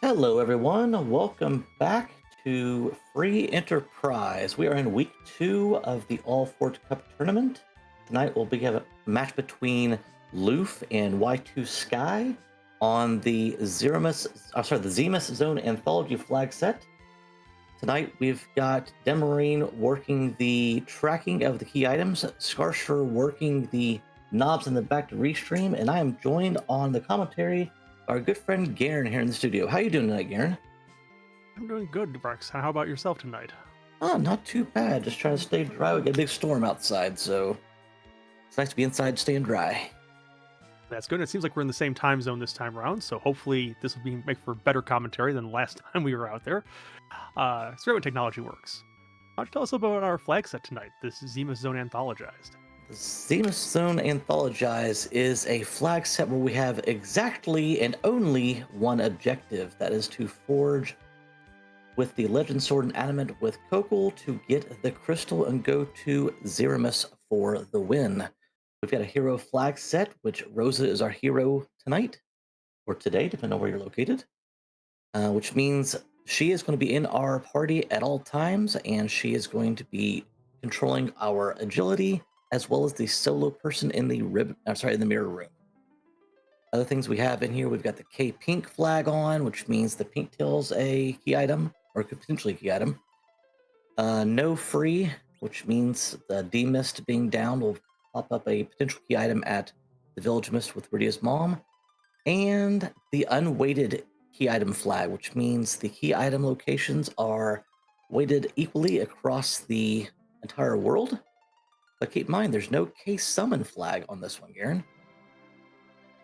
Hello, everyone. Welcome back to Free Enterprise. We are in week 2 of the All Fort Cup tournament. Tonight we'll have a match between LUF and Y2Sky on the the Zemus Zone Anthology flag set. Tonight we've got Demarine working the tracking of the key items, Scarsher working the knobs in the back to restream, and I am joined on the commentary by our good friend Garen here in the studio. How you doing tonight, Garen? I'm doing good, Rex. How about yourself tonight? Oh, not too bad. Just trying to stay dry. We got a big storm outside, so it's nice to be inside staying dry. That's good. It seems like we're in the same time zone this time around, so hopefully this will make for better commentary than the last time we were out there. It's great when technology works. Why don't you tell us about our flag set tonight? This is Zima's Zone Anthologized. The Zemus Zone Anthologize is a flag set where we have exactly and only one objective, that is to forge with the Legend Sword and Adamant with Kokol to get the crystal and go to Zeramus for the win. We've got a hero flag set, which Rosa is our hero tonight, or today, depending on where you're located, which means she is going to be in our party at all times, and she is going to be controlling our agility as well as the solo person in the in the mirror room. Other things we have in here, we've got the K Pink flag on, which means the pink tail's a key item, or could potentially a key item. No free, which means the D Mist being down will pop up a potential key item at the Village Mist with Rydia's mom. And the unweighted key item flag, which means the key item locations are weighted equally across the entire world. But keep in mind, there's no K summon flag on this one, Garen.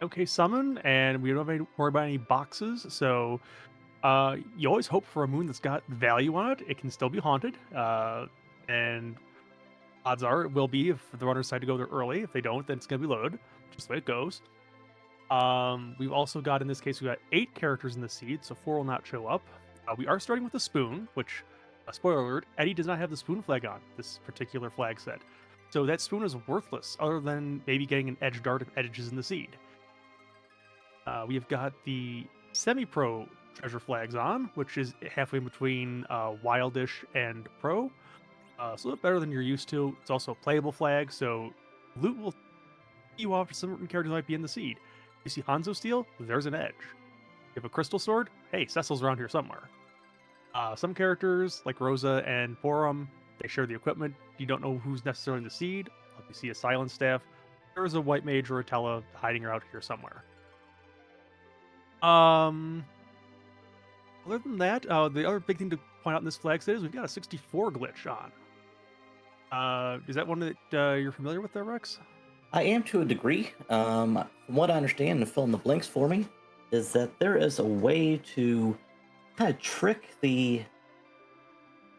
Okay, summon, and we don't have to worry about any boxes, so you always hope for a moon that's got value on it. It can still be haunted, and odds are it will be if the runners decide to go there early. If they don't, then it's going to be loaded, just the way it goes. We've also got, in this case, we got 8 characters in the seed, so 4 will not show up. We are starting with a spoon, which, spoiler alert, Eddie does not have the spoon flag on this particular flag set. So that spoon is worthless, other than maybe getting an edge dart if edges in the seed. We have got the semi-pro treasure flags on, which is halfway between Wildish and Pro. It's a little bit better than you're used to. It's also a playable flag, so loot will you off certain characters might be in the seed. You see Hanzo steal, there's an edge. You have a crystal sword, hey, Cecil's around here somewhere. Some characters, like Rosa and Porum, they share the equipment. You don't know who's necessarily in the seed. Like you see a silent staff. There's a white mage or a Tella hiding out here somewhere. Um, Other than that, the other big thing to point out in this flag set is we've got a 64 glitch on. Is that one that you're familiar with there, Rex? I am to a degree. From what I understand, and fill in the blanks for me, is that there is a way to kind of trick the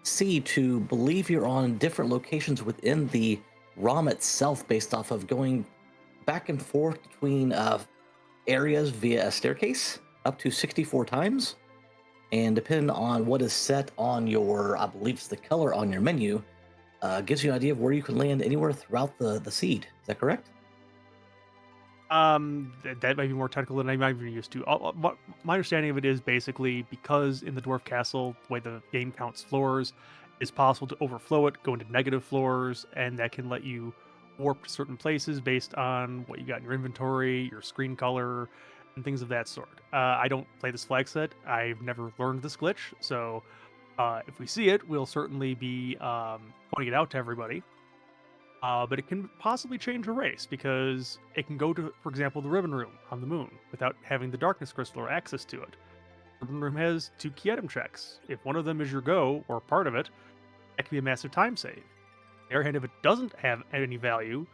C to believe you're on different locations within the ROM itself based off of going back and forth between areas via a staircase up to 64 times. And depending on what is set on your, I believe it's the color on your menu, gives you an idea of where you can land anywhere throughout the seed. Is that correct? That might be more technical than I might be used to. My understanding of it is basically because in the dwarf castle, the way the game counts floors, it's possible to overflow it, go into negative floors, and that can let you warp to certain places based on what you got in your inventory, your screen color, and things of that sort. I don't play this flag set. I've never learned this glitch, so if we see it, we'll certainly be pointing it out to everybody. But it can possibly change a race because it can go to, for example, the ribbon room on the moon without having the darkness crystal or access to it. The ribbon room has 2 key item checks. If one of them is your go or part of it, that can be a massive time save. On the other hand, if it doesn't have any value,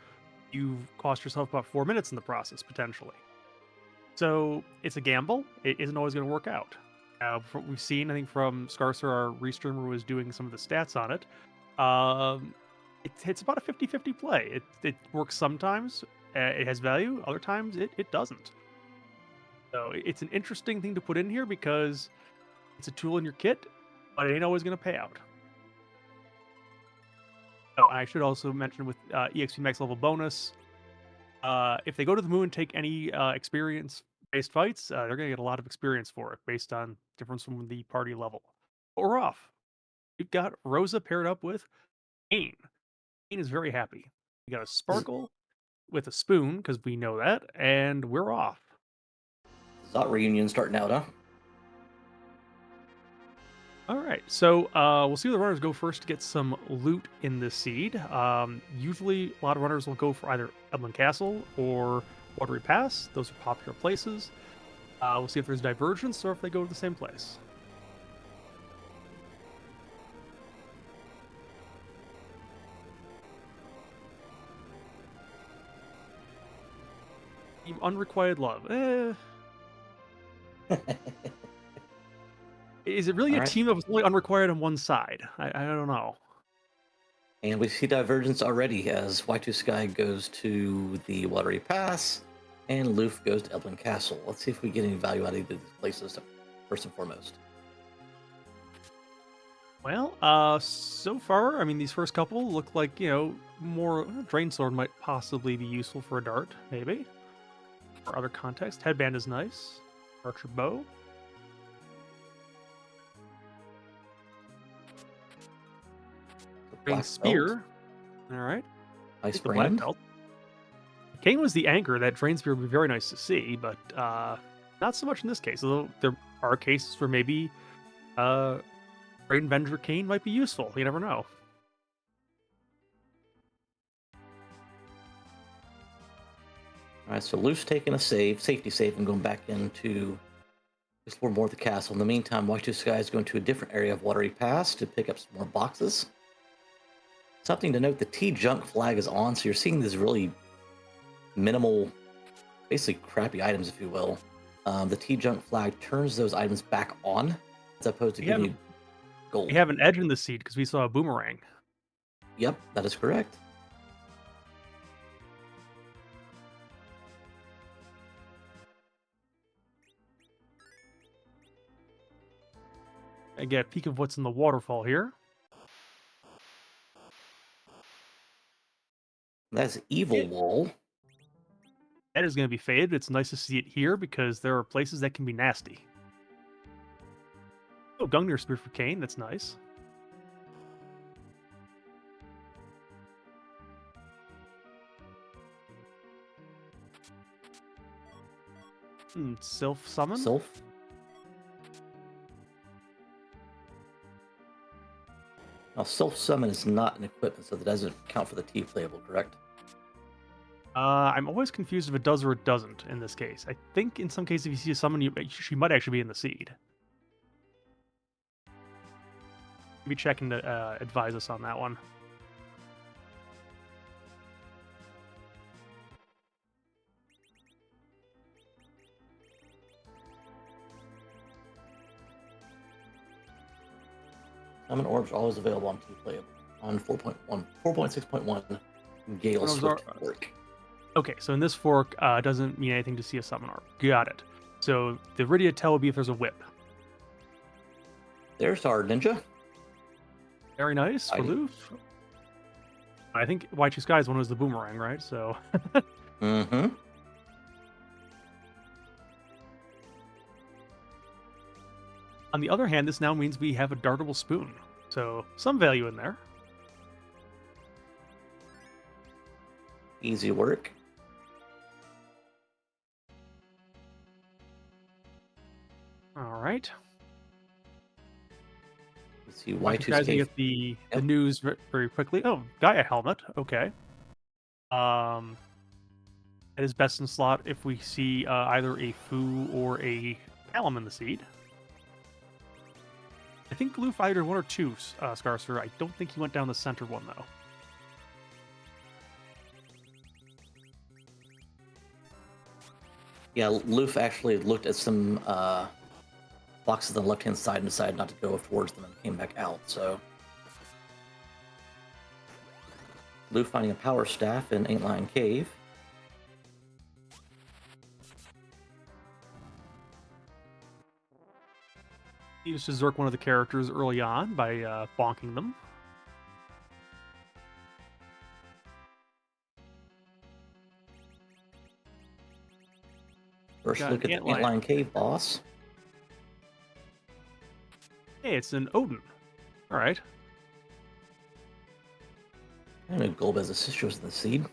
you've cost yourself about 4 minutes in the process potentially. So it's a gamble. It isn't always going to work out. From what we've seen, I think from Scarcer, our restreamer, was doing some of the stats on it. It's about a 50-50 play. It works sometimes, it has value, other times it doesn't. So it's an interesting thing to put in here because it's a tool in your kit, but it ain't always going to pay out. Oh, I should also mention with EXP max level bonus, if they go to the moon and take any experience based fights, they're going to get a lot of experience for it based on difference from the party level. But we're off. We've got Rosa paired up with Kane. Kane is very happy. We got a Sparkle with a spoon because we know that, and we're off. Zot reunion starting out, huh? All right, so we'll see where the runners go first to get some loot in this seed. Usually, a lot of runners will go for either Elmland Castle or Watery Pass. Those are popular places. We'll see if there's divergence or if they go to the same place. Team Unrequited Love. Is it really All a right. team that was only unrequired on one side? I don't know. And we see divergence already as Y2Sky goes to the Watery Pass and LUF goes to Elblin Castle. Let's see if we get any value out of either of these places, first and foremost. Well, so far, I mean, these first couple look like, more Drain Sword might possibly be useful for a dart, maybe. For other context, Headband is nice. Archer Bow. Drain Black Spear. Belt, All right. Ice The Black Brand. Belt. Kane was the anchor. That Drain Spear would be very nice to see, but not so much in this case. Although there are cases where maybe Drain Venger Kane might be useful. You never know. All right, so LUF's taking a safety save, and going back in to explore more of the castle. In the meantime, Y2Sky is going to a different area of Watery Pass to pick up some more boxes. Something to note, the T-Junk flag is on, so you're seeing these really minimal, basically crappy items, if you will. The T-Junk flag turns those items back on, as opposed to giving you gold. We have an edge in the seed because we saw a boomerang. Yep, that is correct. I get a peek of what's in the waterfall here. That's Evil Wall. That is going to be faded. It's nice to see it here because there are places that can be nasty. Oh, Gungnir Spear for Kane. That's nice. Sylph Summon. Sylph. Now, Sylph Summon is not an equipment, so that doesn't count for the T playable, correct? I'm always confused if it does or it doesn't in this case. I think in some cases, if you see a summon, she might actually be in the seed. Maybe checking to advise us on that one. Summon orbs are always available on T playable on 4.6.1. Gale Those Swift are- Fork. Okay, so in this fork, it doesn't mean anything to see a summon orb. Got it. So the Rydia tell will be if there's a whip. There's our ninja. Very nice for Mighty. Loof. I think Y2Sky is one was the boomerang, right? So Mm-hmm. on the other hand, this now means we have a dartable spoon. So some value in there. Easy work. All right. Let's see, Y2Sky's gonna Y2Sky. get the Yep. news very quickly. Oh, Gaia helmet. Okay. It is best in slot if we see either a Fu or a Callum in the seed. I think Lou fired one or two, Scarcer. I don't think he went down the center one, though. Yeah, Loof actually looked at some boxes on the left-hand side and decided not to go towards them and came back out, so... Loof finding a power staff in Ain't Lion Cave. He used to Zerk one of the characters early on by bonking them. First Got look an at the Antlion Cave boss. Hey, it's an Odin. All right. And a Golbez's sister was in the seed.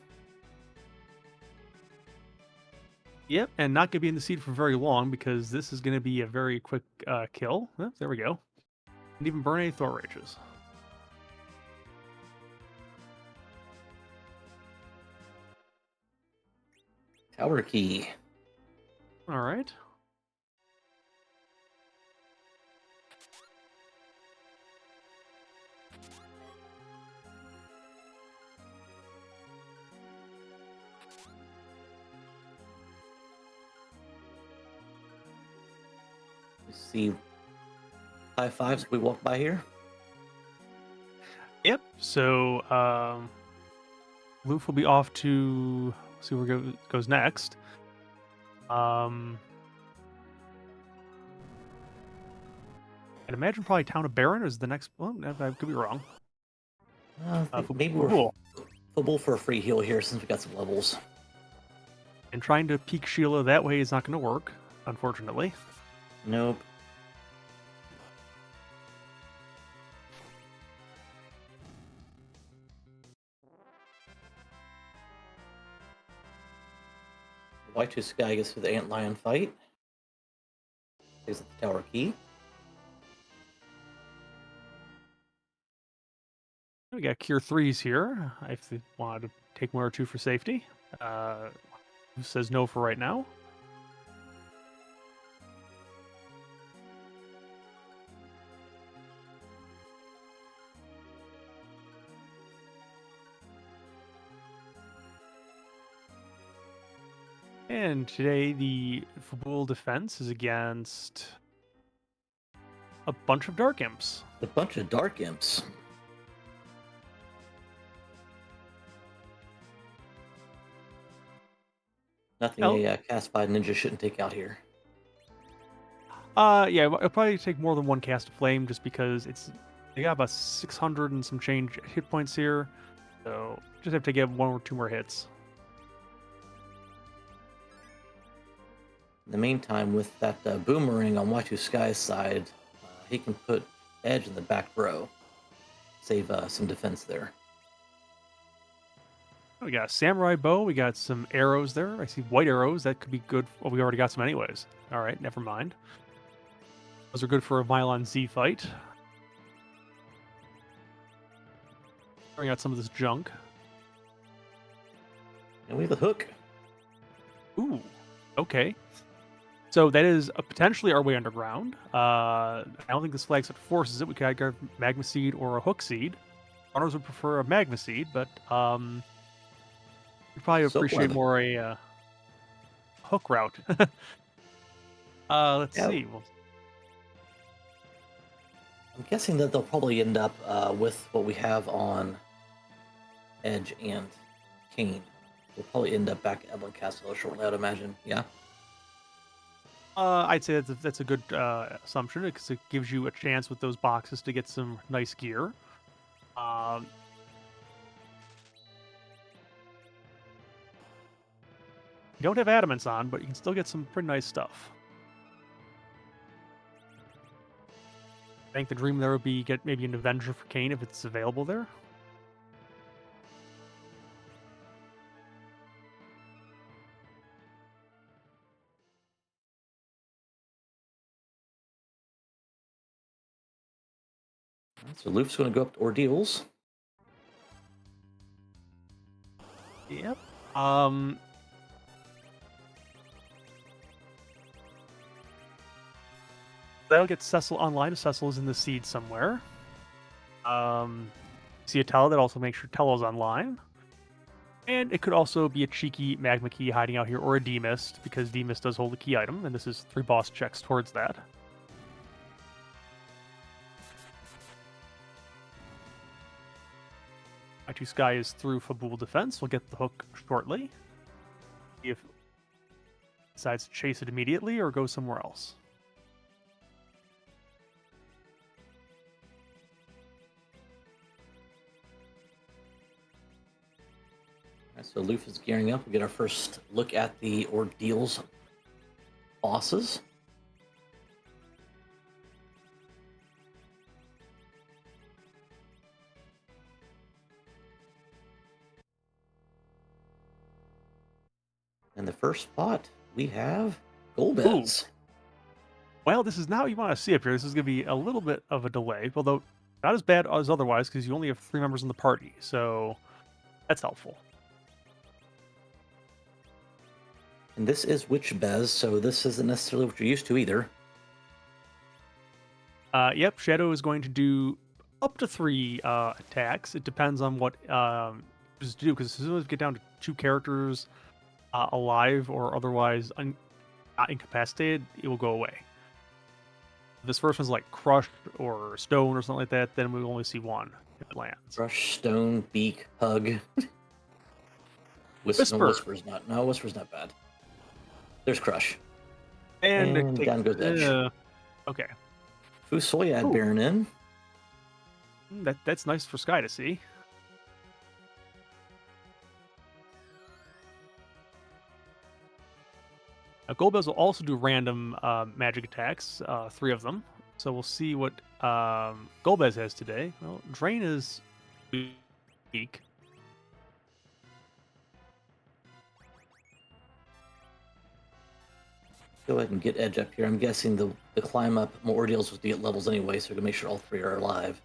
Yep, and not going to be in the seed for very long because this is going to be a very quick kill. Oh, there we go. Didn't even burn any Thor Rages. Tower key. All right. Let's see. High fives. We walk by here. Yep. So Loof will be off to see where goes next. I'd imagine probably Town of Baron is the next one. I could be wrong. I think maybe we're Cool. football for a free heal here since we got some levels. And trying to peek Sheila that way is not going to work, unfortunately. Nope. Y2Sky gets through the Antlion fight. Takes the tower key. We got Cure 3s here, if they wanted to take one or two for safety. Who says no for right now? And today the Fabul defense is against a bunch of Dark Imps. A bunch of Dark Imps. Nothing a cast by ninja shouldn't take out here. Yeah, it'll probably take more than one cast of flame just because they got about 600 and some change hit points here. So just have to get one or two more hits. In the meantime, with that boomerang on Y2Sky's side, he can put Edge in the back row. Save some defense there. We got a samurai bow. We got some arrows there. I see white arrows. That could be good. Well, we already got some anyways. All right, never mind. Those are good for a Mylon Z fight. Bring out some of this junk. And we have the hook. Ooh, okay. So that is potentially our way underground. I don't think this flag set forces it. We could either magma seed or a hook seed. Runners would prefer a magma seed, but we'd probably appreciate more a hook route. Let's see. Well, I'm guessing that they'll probably end up with what we have on Edge and Kane. We'll probably end up back at Evelyn Castle shortly, I'd imagine. Yeah. I'd say that's a good assumption because it gives you a chance with those boxes to get some nice gear. You don't have adamants on, but you can still get some pretty nice stuff. I think the dream there would be get maybe an Avenger for Kane if it's available there. So Luff's going to go up to Ordeals. Yep. That'll get Cecil online. Cecil is in the seed somewhere. See a Tello that also makes sure Tello's online. And it could also be a cheeky Magma Key hiding out here, or a Demist, because Demist does hold a key item, and this is 3 boss checks towards that. Y2Sky is through Fabul defense. We'll get the hook shortly. See if it decides to chase it immediately or go somewhere else. So Luff is gearing up. We get our first look at the Ordeals bosses. In the first spot, we have Ooh. Golbez. Well, this is not what you want to see up here. This is going to be a little bit of a delay, although not as bad as otherwise because you only have 3 members in the party, so that's helpful. And this is Y2Bez, so this isn't necessarily what you're used to either. Yep, Shadow is going to do up to 3 attacks. It depends on what just do, because as soon as we get down to 2 characters alive or otherwise not incapacitated, it will go away. If this first one's like crushed or stone or something like that, then we will only see 1 if it lands. Brush, stone, beak, hug. Whisper. No, Whisper's not bad. There's Crush. And down goes Edge. Okay. Fusoyad Baron in. That's nice for Sky to see. Golbez will also do random magic attacks, 3 of them. So we'll see what Golbez has today. Well, Drain is weak. Go ahead and get Edge up here. I'm guessing the climb up more deals with to get levels anyway, so we can make sure all 3 are alive.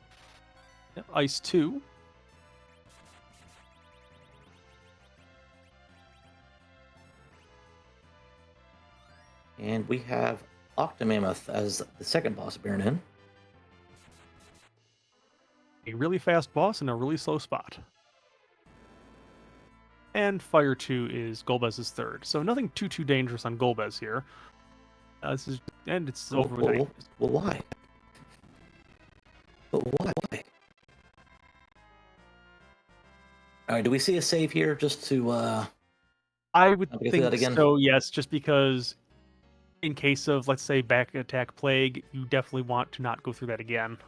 Yep, Ice 2. And we have Octomammoth as the second boss Baron in. A really fast boss in a really slow spot. And Fire 2 is Golbez's third. So nothing too dangerous on Golbez here. It's over with. Well, why? But why? All right, do we see a save here just to I would think that again? so, yes, just because in case of, let's say, back attack plague, you definitely want to not go through that again.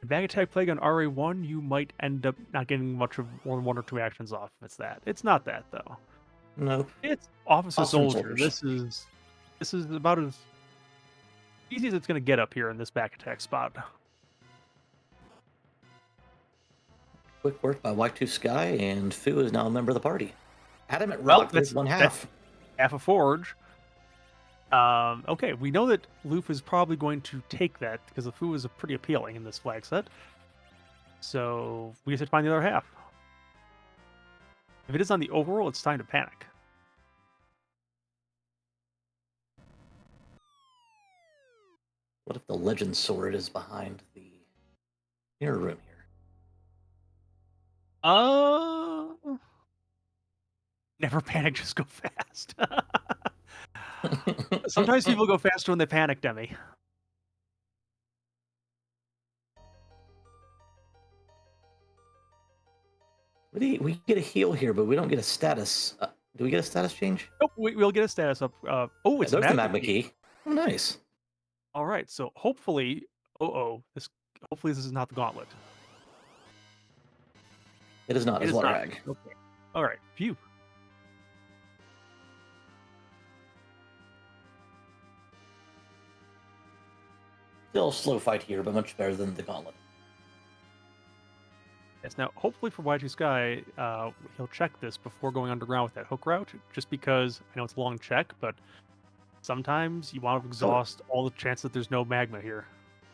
Back attack plague on RA1, you might end up not getting much of more than 1 or 2 actions off if it's that. It's not that though. Nope. It's Officer Awesome Soldier. soldiers. This is about as easy as it's going to get up here in this back attack spot. Quick work by Y2Sky, and Fu is now a member of the party. Adamant Well, Rock, there's one half. That's half a forge. Okay, we know that LUF is probably going to take that because the Fu is pretty appealing in this flag set. So we just have to find the other half. If it is on the overworld, it's time to panic. What if the Legend Sword is behind the mirror room here? Never panic, just go fast. Sometimes people go faster when they panic, Demi. We get a heal here, but we don't get a status. Do we get a status change? Nope, we'll get a status up. Oh, it's there's the magma magma key. Oh, nice. All right, so hopefully, hopefully this is not the gauntlet. It is not. It's water hag. Okay. All right. Phew. Still a slow fight here, but much better than the gauntlet. Yes. Now, hopefully for Y2Sky, he'll check this before going underground with that hook route. Just because I know it's a long check, but sometimes you want to exhaust all the chance that there's no magma here.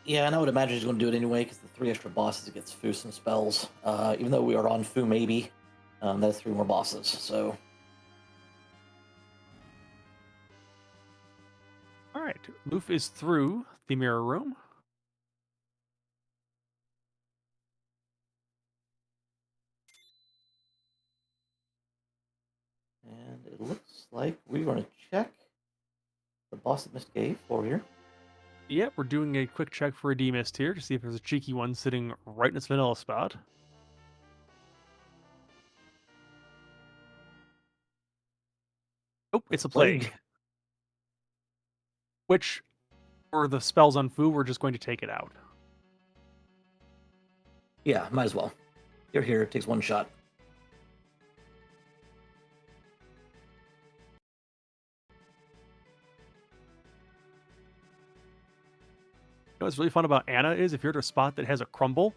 Yeah, and I would imagine he's going to do it anyway because the 3 extra bosses gets Fu some spells. Even though we are on Fu maybe, that's 3 more bosses. So. All right, LUF is through the mirror room. And it looks like we're going to check the boss that missed cave over here. Yep, we're doing a quick check for a demist here to see if there's a cheeky one sitting right in its vanilla spot. Oh, it's a plague. Which, for the spells on Fu, we're just going to take it out. Yeah, might as well. You're here, it takes 1 shot. know what's really fun about Anna is if you're at a spot that has a crumble,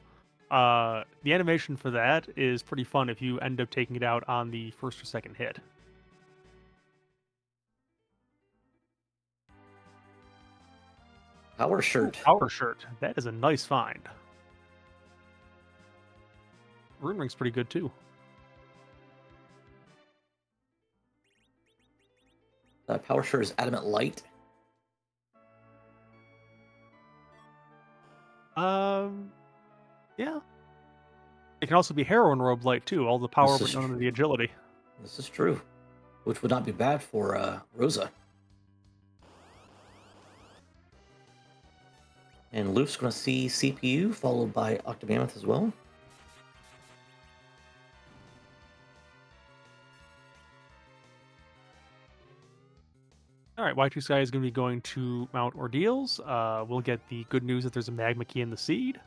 the animation for that is pretty fun if you end up taking it out on the first or second hit. Power Ooh, shirt. power shirt. That is a nice find. Rune ring's pretty good too. Power shirt is adamant light. Yeah. It can also be heroin robe light too. All the power, but none of the agility. This is true, which would not be bad for Rosa. And Luke's going to see CPU, followed by Octomammoth as well. All right, Y2Sky is going to be going to Mount Ordeals. We'll get the good news that there's a magma key in the seed.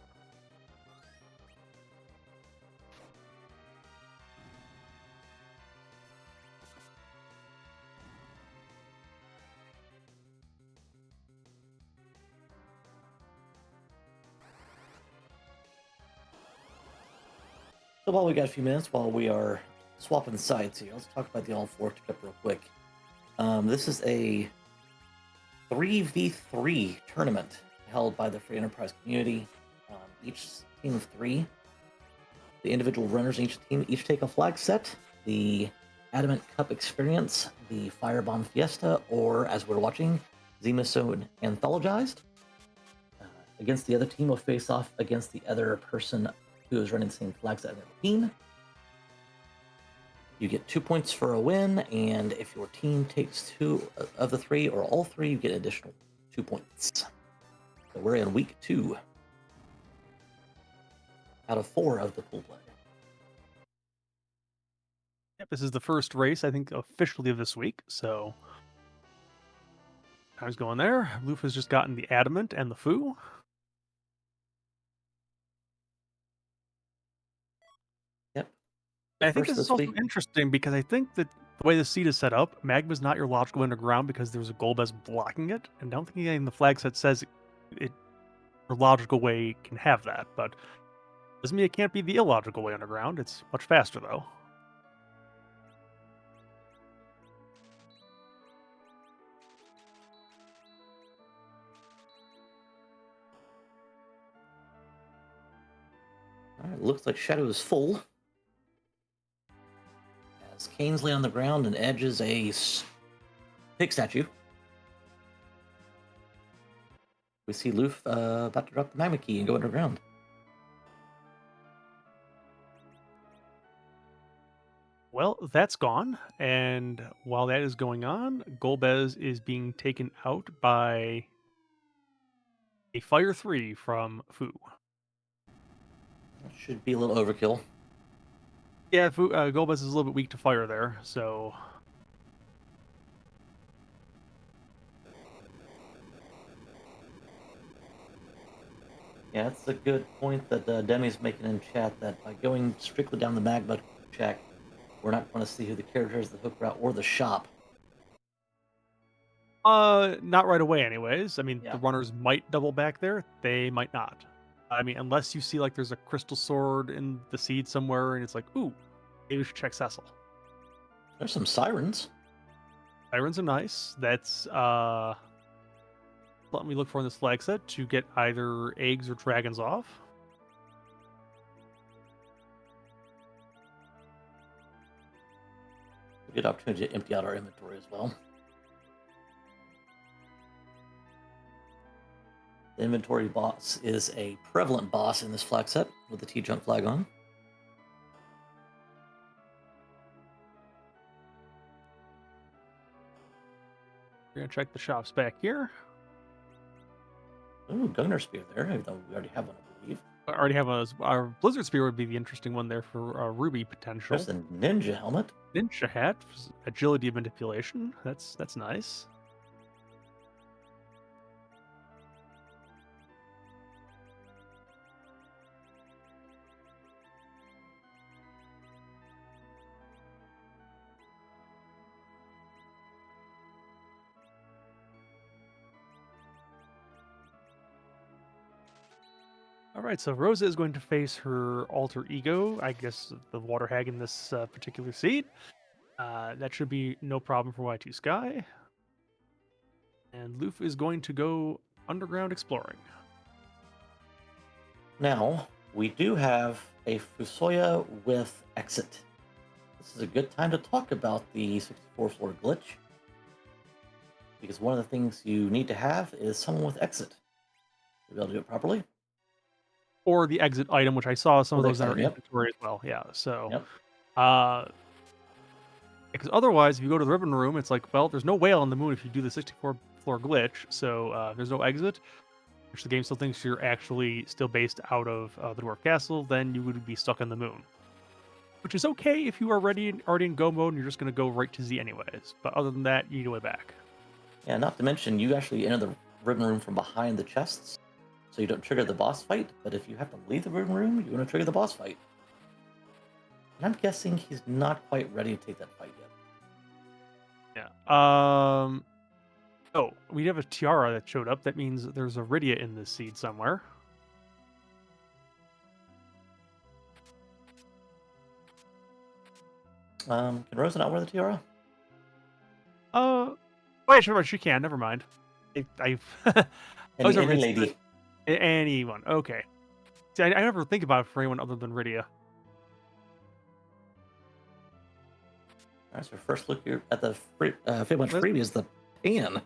So while we got a few minutes, while we are swapping sides here, let's talk about the All-4 tip real quick. This is a 3v3 tournament held by the Free Enterprise community. Each team of 3. The individual runners in each team each take a flag set. The Adamant Cup Experience, the Firebomb Fiesta, or as we're watching, Zone Anthologized. Against the other team will face off against the other person who is running the same flag set in the team. You get 2 points for a win, and if your team takes 2 of the 3 or all 3, you get additional 2 points. So we're in week 2 out of 4 of the pool play. Yep, this is the first race, I think, officially of this week, so time's going there. Luf has just gotten the Adamant and the Foo. Yep. I think this is also interesting because I think that the way the seed is set up, Magma's not your logical underground because there's a Golbez blocking it, and I don't think anything in the flag set says it your logical way can have that, but doesn't mean it can't be the illogical way underground. It's much faster though. All right, looks like Shadow is full. As Kane's lay on the ground and edges a pig statue. We see Luf about to drop the magma key and go underground. Well, that's gone, and while that is going on, Golbez is being taken out by a Fire 3 from Foo. That should be a little overkill. Yeah, Golbez is a little bit weak to fire there, so... Yeah, that's a good point that Demi's making in chat, that by going strictly down the magma track, we're not going to see who the character is, the hook route, or the shop. Not right away anyways. I mean, Yeah. the runners might double back there, they might not. I mean, unless you see like there's a crystal sword in the seed somewhere and it's like, ooh, maybe we should check Cecil. There's some sirens. Sirens are nice. That's let me look for in this flag set to get either eggs or dragons off. A good opportunity to empty out our inventory as well. The inventory boss is a prevalent boss in this flag set with the T-Junk flag on. We're gonna check the shops back here. Ooh, Gunner Spear there, even though we already have one, I believe. I already have our Blizzard Spear would be the interesting one there for Ruby potential. There's the Ninja Helmet. Ninja Hat, agility manipulation. That's nice. All right, so Rosa is going to face her alter ego, I guess the water hag in this particular seat. That should be no problem for Y2Sky. And Luf is going to go underground exploring. Now, we do have a Fusoya with exit. This is a good time to talk about the 64 floor glitch. Because one of the things you need to have is someone with exit to be able to do it properly. Or the exit item, which I saw some Or of the those in exit our item, yep. inventory as well. Yeah, so Yep. uh, because otherwise, if you go to the ribbon room, it's like, well, there's no whale on the moon if you do the 64 floor glitch, so there's no exit. Which the game still thinks you're actually still based out of the dwarf castle, then you would be stuck on the moon. Which is okay if you are already in go mode and you're just going to go right to Z anyways. But other than that, you need a way back. Yeah, not to mention, you actually enter the ribbon room from behind the chests, so you don't trigger the boss fight. But if you have to leave the ribbon room, you want to trigger the boss fight. And I'm guessing he's not quite ready to take that fight yet. Yeah. Oh, we have a tiara that showed up. That means there's a Rydia in this seed somewhere. Can Rosa not wear the tiara? Wait, sure, she can. Never mind. I was Any never lady. anyone. Okay. See, I never think about it for anyone other than Rydia. Alright, so first look here at the Fibonacci freebie is the pan.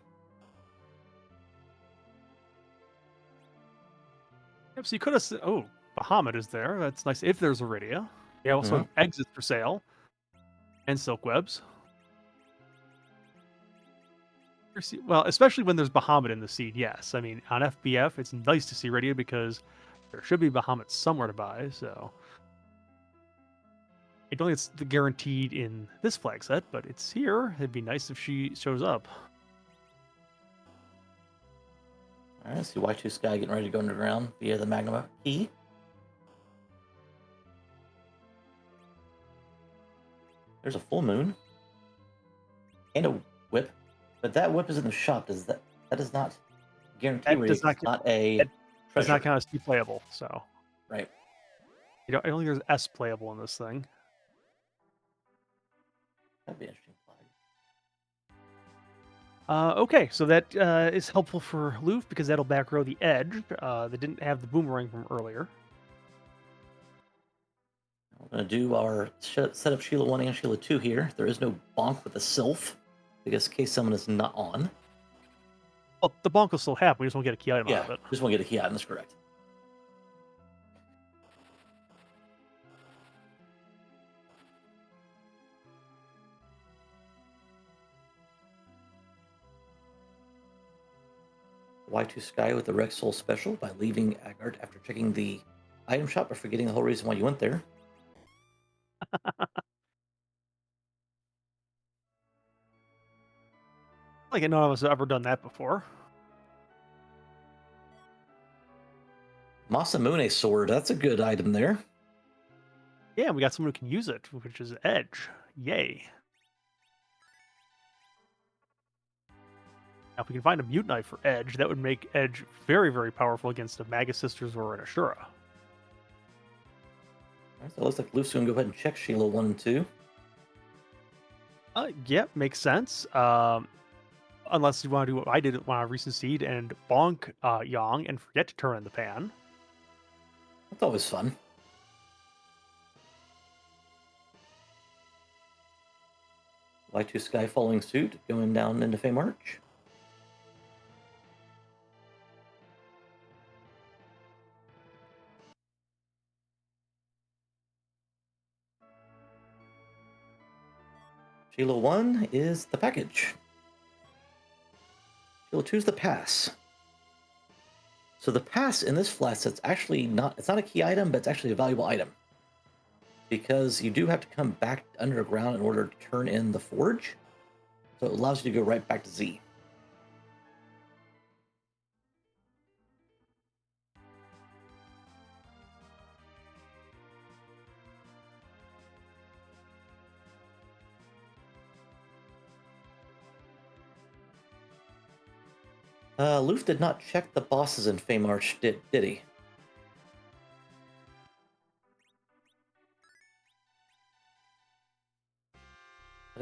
Yep, so you could have said, oh, Bahamut is there. That's nice. If there's a Rydia. You also have exits for sale. And silk webs. Well, especially when there's Bahamut in the seed, yes. I mean, on FBF, it's nice to see Rydia because there should be Bahamut somewhere to buy, so. I don't think it's guaranteed in this flag set, but it's here. It'd be nice if she shows up. Alright, see Y2Sky getting ready to go underground via the Magma key. There's a full moon. And a whip. But that whip is in the shop. That does not guarantee That does not, it's not a that does treasure. not count as C playable, so. Right. I don't think there's S playable in this thing. That'd be an interesting flag. Okay, so that is helpful for Luf because that'll back row the edge. That didn't have the boomerang from earlier. We're going to do our set up Sheila 1 and Sheila 2 here. There is no bonk with the Sylph, because case someone is not on. Well, the bonk will still happen. We just won't get a key item out of it. Just won't get a key item, that's correct. Y2Sky with the Rex Soul special by leaving Agart after checking the item shop or forgetting the whole reason why you went there. Like none of us have ever done that before. Masamune sword, that's a good item there. Yeah, we got someone who can use it, which is Edge. Yay. Now, if we can find a mute knife for Edge, that would make Edge very, very powerful against the Magus Sisters or an Ashura. So it looks like Luke's going to go ahead and check Sheila 1 and 2. Yeah, makes sense. Unless you want to do what I did when I recent seed and bonk Yang and forget to turn in the pan. That's always fun. Y2Sky following suit, going down into Fame Arch. Sheila 1 is the package. Sheila 2 is the pass. So the pass in this flat set's actually not, it's not a key item, but it's actually a valuable item. Because you do have to come back underground in order to turn in the forge. So it allows you to go right back to Z. Luf did not check the bosses in Fame Arch, did he?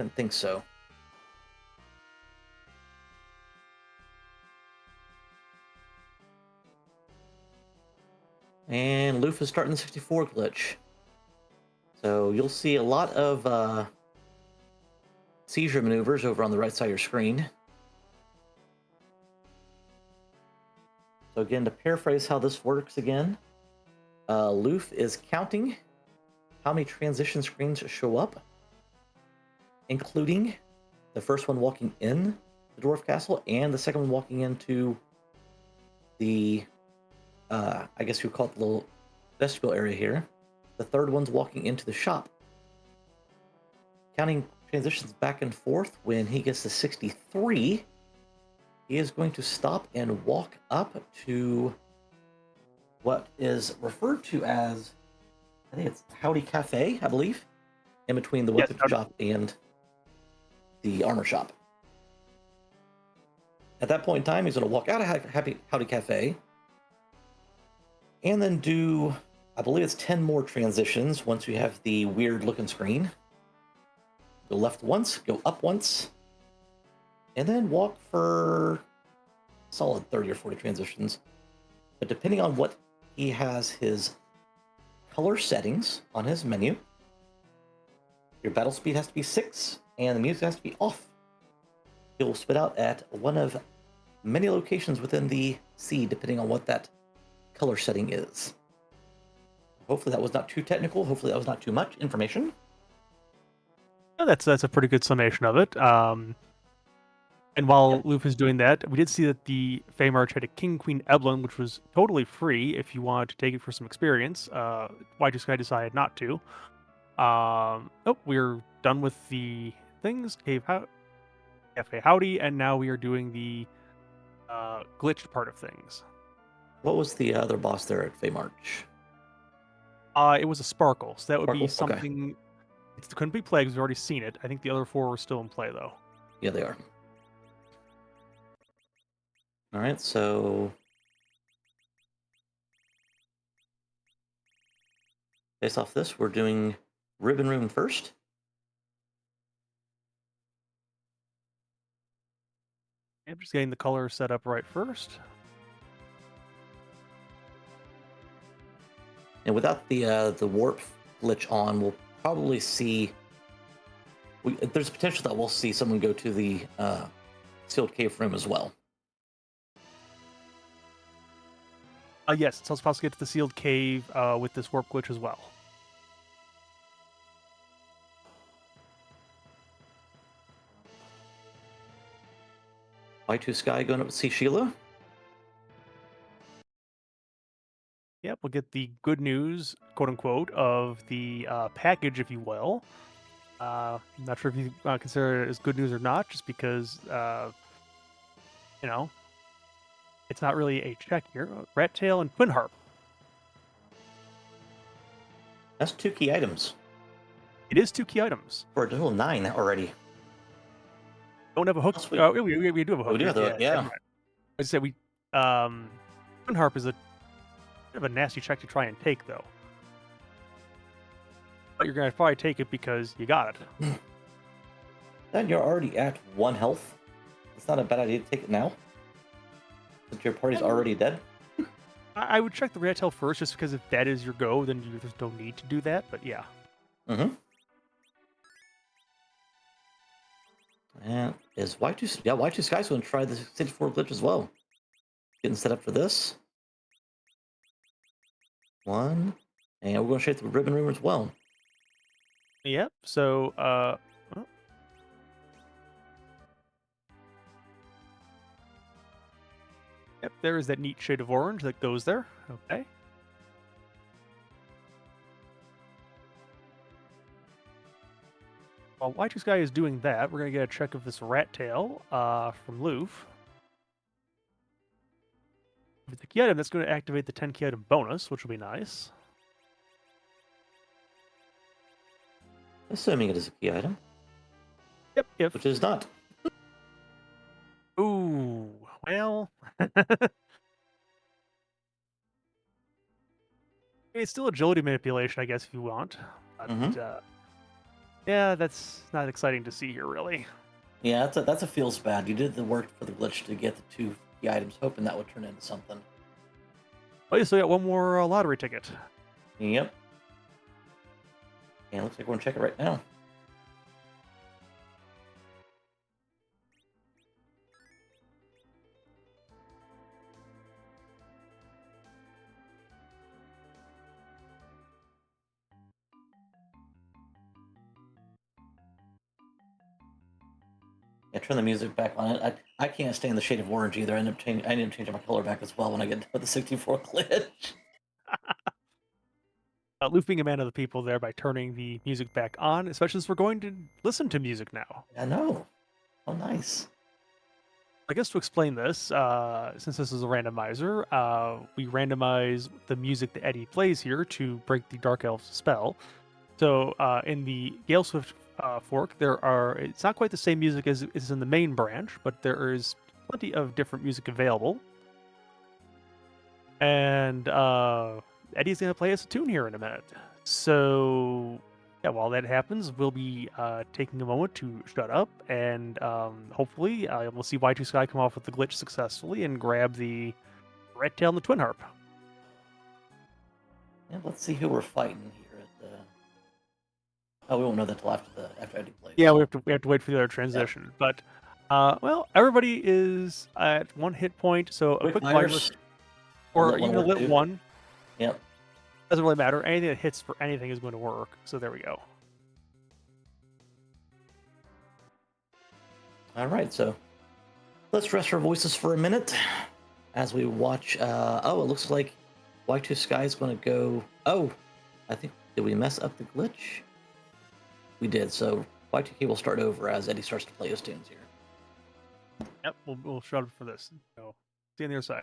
didn't think so. And LUF is starting the 64 glitch. So you'll see a lot of seizure maneuvers over on the right side of your screen. So again, to paraphrase how this works again, LUF is counting how many transition screens show up, including the first one walking in the Dwarf Castle and the second one walking into the, I guess you would call it the little vestibule area here. The third one's walking into the shop. Counting transitions back and forth, when he gets to 63, he is going to stop and walk up to what is referred to as, I think it's Howdy Cafe, I believe, in between the weapon shop and the armor shop. At that point in time, he's going to walk out of Howdy Cafe and then do, I believe it's 10 more transitions once you have the weird looking screen. Go left once, go up once, and then walk for solid 30 or 40 transitions. But depending on what he has his color settings on his menu, your battle speed has to be 6 and the music has to be off. You'll spit out at one of many locations within the sea, depending on what that color setting is. Hopefully that was not too technical. Hopefully that was not too much information. No, that's a pretty good summation of it. And while LUF is doing that, we did see that the Feymarch had a King Queen Eblin, which was totally free if you wanted to take it for some experience. Y2Sky decided not to. We're done with the things. Cafe Howdy, and now we are doing the glitched part of things. What was the other boss there at Feymarch? It was a Sparkle, so that would be Sparkle? Okay. something. It couldn't be Plague, we've already seen it. I think the other 4 are still in play, though. Yeah, they are. All right, so based off this, we're doing Ribbon Room first. I'm just getting the color set up right first. And without the warp glitch on, we'll probably see. There's a potential that we'll see someone go to the sealed cave room as well. Yes, it's also possible to get to the sealed cave with this warp glitch as well. Y2Sky going up to see Sheila. Yep, we'll get the good news, quote unquote, of the package, if you will. I'm not sure if you consider it as good news or not, just because, it's not really a check here. Rat Tail and Twin Harp. That's 2 key items. It is 2 key items. For a total 9 already. Don't have a hook. Sweet. We do have a hook. We do have the hook, yeah. I said Twin Harp is a bit of a nasty check to try and take, though. But you're gonna probably take it because you got it. Then you're already at 1 health. It's not a bad idea to take it now, since your party's already dead. I would check the Rat Tail first, just because if that is your go, then there's no need to do that. But yeah. Mm-hmm. And is Y2Sky's going to try the 64 glitch as well. Getting set up for this. 1. And we're going to straight to the ribbon room as well. Yep. So, yep, there is that neat shade of orange that goes there. Okay. While Y2Sky is doing that, we're going to get a check of this Rat Tail from LUF. If it's a key item, that's going to activate the 10 key item bonus, which will be nice. Assuming it is a key item. Yep. Which is not. Ooh, well. It's still agility manipulation, I guess, if you want. But, Yeah, that's not exciting to see here, really. Yeah, that's a feels bad. You did the work for the glitch to get the two key items, hoping that would turn into something. Oh, you still got one more lottery ticket. Yep. And looks like we're gonna check it right now. Yeah, turn the music back on it. I can't stand the shade of orange either. I end up changing my color back as well when I get with the 64 glitch. Luke being a man of the people there by turning the music back on, especially since we're going to listen to music now. I know. Oh, nice. I guess to explain this, since this is a randomizer, we randomize the music that Eddie plays here to break the Dark Elf's spell. So in the Gale Swift fork, it's not quite the same music as is in the main branch, but there is plenty of different music available. And Eddie's going to play us a tune here in a minute. So, yeah, while that happens, we'll be taking a moment to shut up, and hopefully we'll see Y2Sky come off with the glitch successfully and grab the red tail and the twin harp. Yeah, let's see who we're fighting here at the. Oh, we won't know that till after Eddie plays. Yeah, we have to wait for the other Yeah. transition. But well, everybody is at 1 hit point, so a Quick quick fires. virus Or or lit one even a work lit too. one Yep. doesn't really matter. Anything that hits for anything is going to work. So there we go. All right, so let's rest our voices for a minute as we watch. Oh, it looks like Y2Sky is going to go. Oh, I think did we mess up the glitch? We did. So Y2K will start over as Eddie starts to play his tunes here. Yep, we'll shut up for this. So see you on the other side.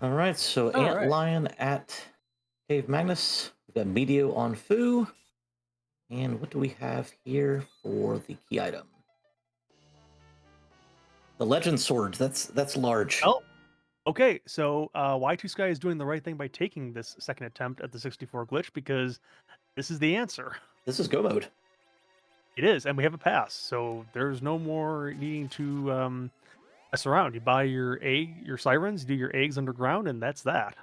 All right, so All Ant right. Lion at Cave Magnus. We've got Medio on Fu. And what do we have here for the key item? The Legend Sword. That's large. Oh, okay. So Y2Sky is doing the right thing by taking this second attempt at the 64 glitch because this is the answer. This is go mode. It is, and we have a pass, so there's no more needing to mess around. You buy your sirens, you do your eggs underground, and that's that.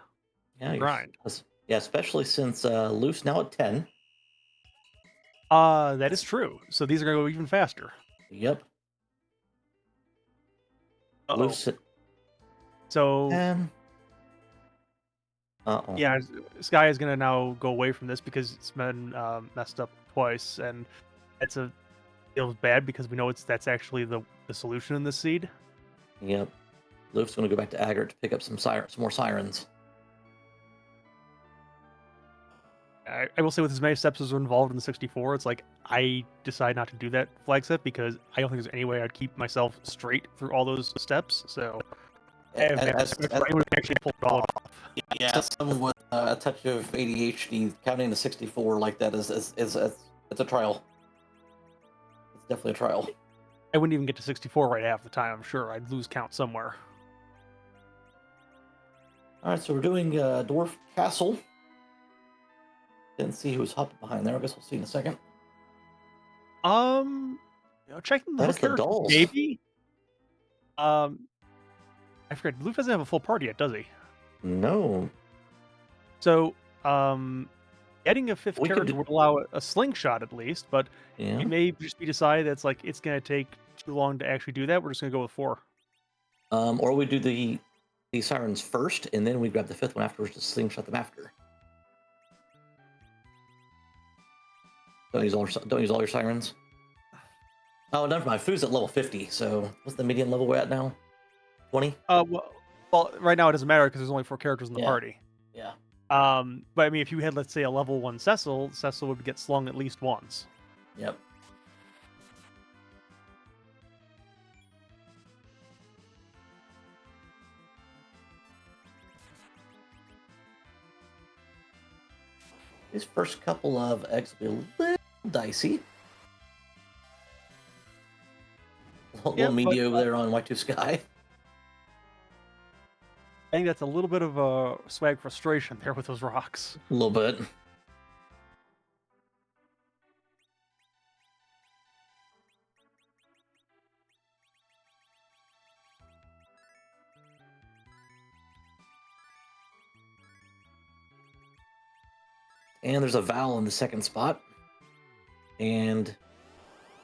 Yeah, Grind. yeah, especially since Luff's now at 10. That is true. So these are gonna go even faster. Yep. Uh-oh. Luff's at So 10. Uh-oh. yeah, Sky is gonna now go away from this because it's been messed up twice, and it's a feels bad because we know that's actually the solution in this seed. Yep. Luff's going to go back to Aggart to pick up some more sirens. I will say with as many steps as are involved in the 64, it's like I decide not to do that flag set because I don't think there's any way I'd keep myself straight through all those steps. So I have mad respect for anyone who actually pulled it off. Yeah, someone with a touch of ADHD counting the 64 like that is it's a trial. It's definitely a trial. I wouldn't even get to 64 right half the time. I'm sure I'd lose count somewhere. All right, so we're doing Dwarf Castle. Didn't see who was hopping behind there. I guess we'll see in a second. Checking the That hook is the character, dolls. maybe. I forget. Luke doesn't have a full party yet, does he? No. So, adding a fifth We could character do- would allow a slingshot at least, but Yeah. it may just be decided that it's going to take too long to actually do that. We're just going to go with 4. Or we do the sirens first, and then we grab the fifth one afterwards to slingshot them after. Don't use all your sirens. Oh, never mind. Foo's at level 50. So what's the median level we're at now? 20. Well, right now it doesn't matter because there's only 4 characters in the Yeah. party. Yeah. But I mean, if you had, let's say, a level 1 Cecil would get slung at least once. Yep. These first couple of eggs will be a little dicey. Little media over there on Y2Sky. I think that's a little bit of a swag frustration there with those rocks. A little bit. And there's a vowel in the second spot. And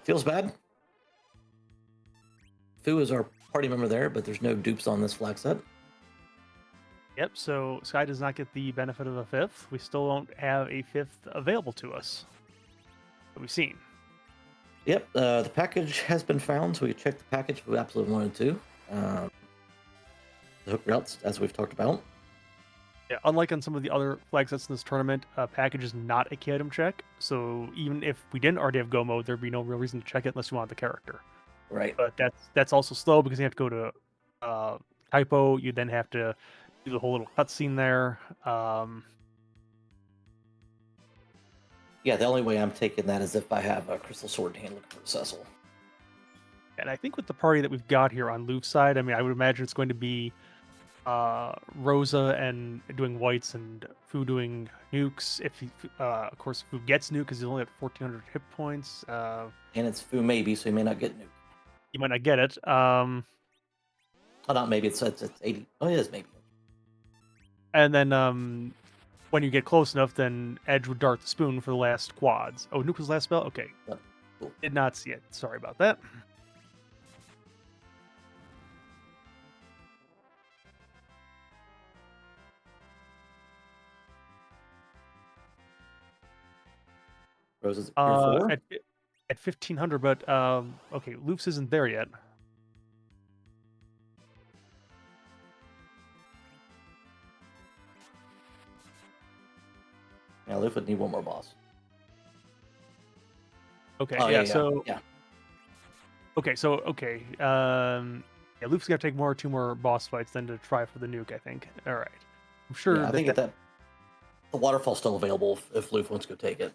feels bad. Fu is our party member there, but there's no dupes on this flag set. Yep, so Sky does not get the benefit of a 5th. We still don't have a 5th available to us that we've seen. Yep, the package has been found, so we can check the package if we absolutely wanted to. The hook routes, as we've talked about. Yeah, unlike on some of the other flag sets in this tournament, package is not a key item check. So even if we didn't already have go mode, there'd be no real reason to check it unless you want the character. Right. But that's also slow because you have to go to typo. You then have to do the whole little cutscene there. Yeah, the only way I'm taking that is if I have a crystal sword in hand looking for Cecil. And I think with the party that we've got here on Luf's side, I mean, I would imagine it's going to be Rosa and doing whites and Fu doing nukes. If he, of course, Fu gets nuke because he's only at 1,400 hit points. And it's Fu maybe, so he may not get nuke. You might not get it. Oh, not maybe. It's 80. Oh, it is maybe. And then when you get close enough, then Edge would dart the spoon for the last quads. Oh, nuke was the last spell? Okay. Yep. Cool. Did not see it. Sorry about that. Rosa's at tier 4. At 1,500, but okay, Luf's isn't there yet. Yeah, Luke would need one more boss. Okay, Oh, yeah, yeah. so Yeah. okay, so okay. Yeah, Luf's gotta take 2 more boss fights then to try for the nuke, I think. Alright. I'm sure Yeah, I think that the waterfall's still available if Luke wants to go take it.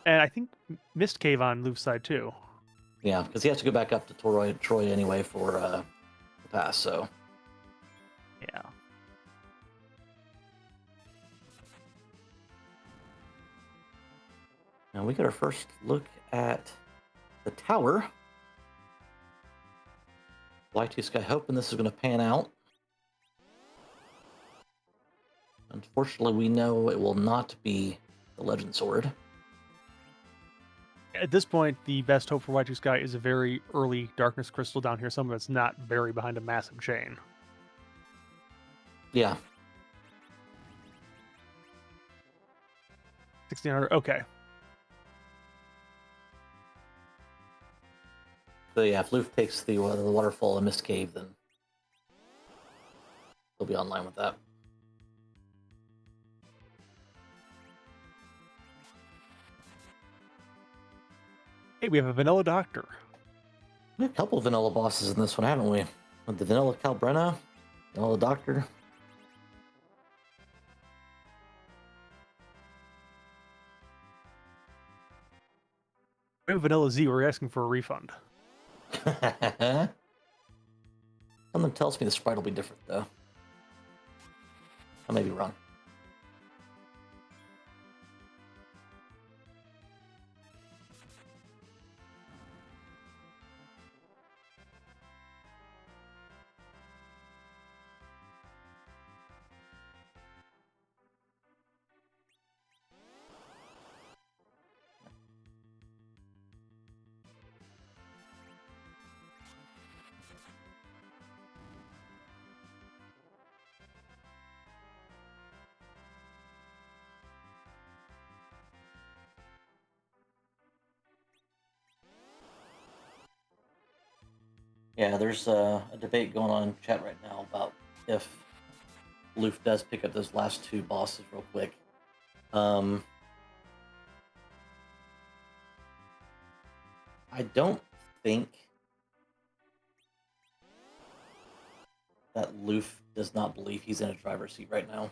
and I think Mist Cave on Luf's side too. Yeah, because he has to go back up to Troy anyway for the pass, so. Yeah. Now we get our first look at the tower. Y2Sky hoping this is going to pan out. Unfortunately, we know it will not be the Legend Sword. At this point, the best hope for Y2Sky is a very early Darkness Crystal down here, something that's not buried behind a massive chain. Yeah. 1,600, okay. So yeah, if Luke takes the waterfall and Mist Cave, then he'll be online with that. Hey, we have a vanilla doctor. We have a couple of vanilla bosses in this one, haven't we? With the vanilla Calbrenna, vanilla Doctor. We have vanilla Z. We're asking for a refund. Something tells me the sprite will be different, though. I may be wrong. Yeah, there's a debate going on in chat right now about if LUF does pick up those last two bosses real quick. I don't think that LUF does not believe he's in a driver's seat right now.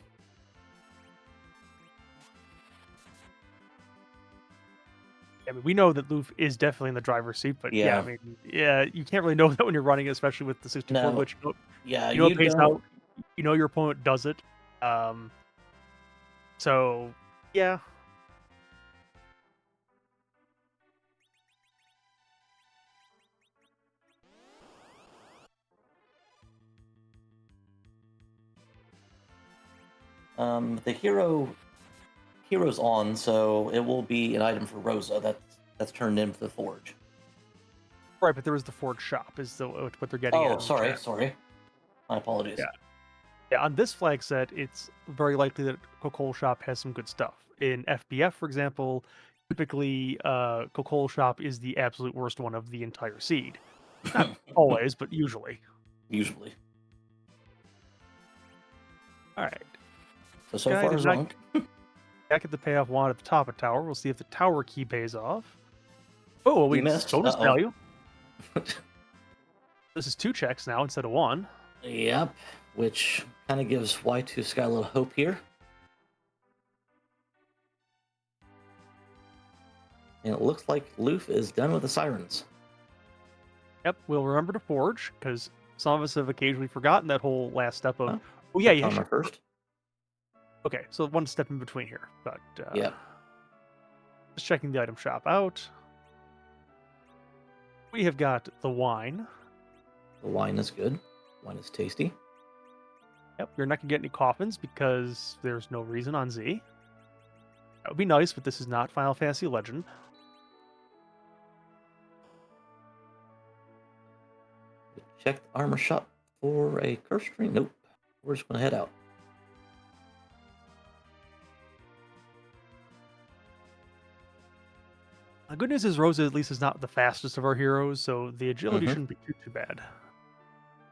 I mean, we know that LUF is definitely in the driver's seat, but yeah, I Yeah. mean, yeah, you can't really know that when you're running, especially with the 64 No. glitch. Yeah, You know you it pays don't. out. You know your opponent does it. So yeah, The hero's on, so it will be an item for Rosa that's turned into the forge. right. But there was the Forge shop, is what they're getting at. Oh, in the sorry, chat. sorry. My apologies. Yeah. Yeah, on this flag set, it's very likely that Coca-Cola Shop has some good stuff. In FBF, for example, typically Coca-Cola Shop is the absolute worst one of the entire seed. Not always, but usually. Usually. All right. So Guy far, did not Zonk. get the payoff wanted at the top of tower. We'll see if the tower key pays off. Oh, well, we missed. bonus Uh-oh. value. This is 2 checks now instead of 1. Yep, which kind of gives Y2Sky a little hope here. And it looks like LUF is done with the sirens. Yep, we'll remember to forge, because some of us have occasionally forgotten that whole last step of, Huh? oh yeah, Check you armor should. first. Okay, so one step in between here, but Yep. just checking the item shop out. We have got the wine. The wine is good. Wine is tasty. Yep, you're not gonna get any coffins because there's no reason on Z. That would be nice, but this is not Final Fantasy Legend. Check the armor shop for a curse string. Nope. We're just going to head out. The good news is Rosa at least is not the fastest of our heroes, so the agility Mhm. shouldn't be too bad.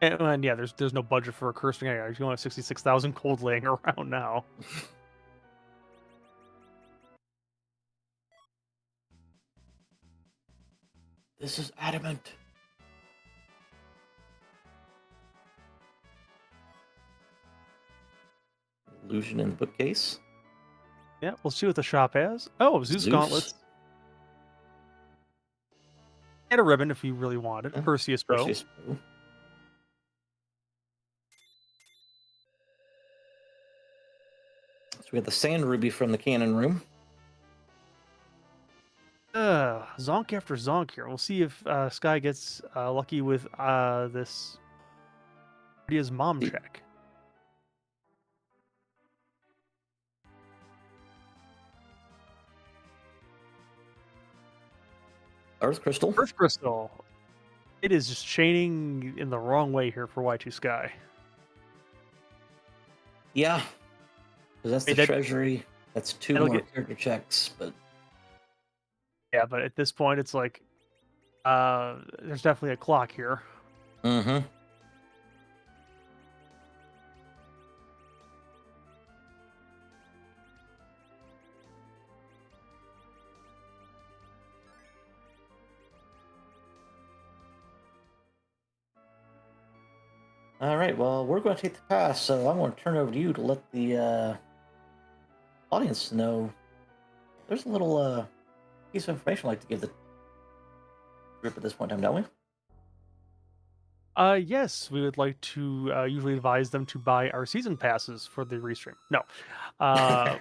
And yeah, there's no budget for a cursing AI. You only have 66,000 cold laying around now. This is adamant. Illusion in the bookcase. Yeah, we'll see what the shop has. Oh, Zeus gauntlets. And a ribbon if you really wanted. Perseus bow. Perseus bow. So we got the sand ruby from the cannon room. Zonk after Zonk here. We'll see if Sky gets lucky with this Radia's mom check. Earth crystal. Earth Crystal. It is just chaining in the wrong way here for Y2Sky. Yeah. Because that's the treasury. That's 2 more character checks, but yeah, but at this point it's like there's definitely a clock here. Mm-hmm. All right. Well, we're going to take the pass, so I'm going to turn it over to you to let the audience know. There's a little piece of information I'd like to give the group at this point in time, don't we? Yes, we would like to usually advise them to buy our season passes for the restream. No. Uh,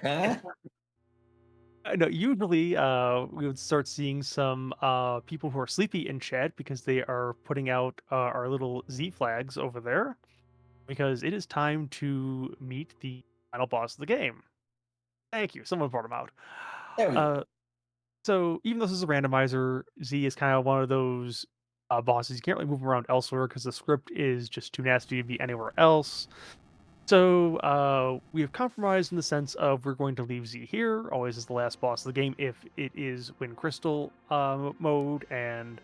no, usually we would start seeing some people who are sleepy in chat because they are putting out our little Z flags over there because it is time to meet the final boss of the game. Thank you. Someone brought him out. There we go. Uh, so even though this is a randomizer, Z is kind of one of those bosses you can't really move around elsewhere because the script is just too nasty to be anywhere else. So we have compromised in the sense of we're going to leave Z here, always as the last boss of the game if it is Wind Crystal mode. And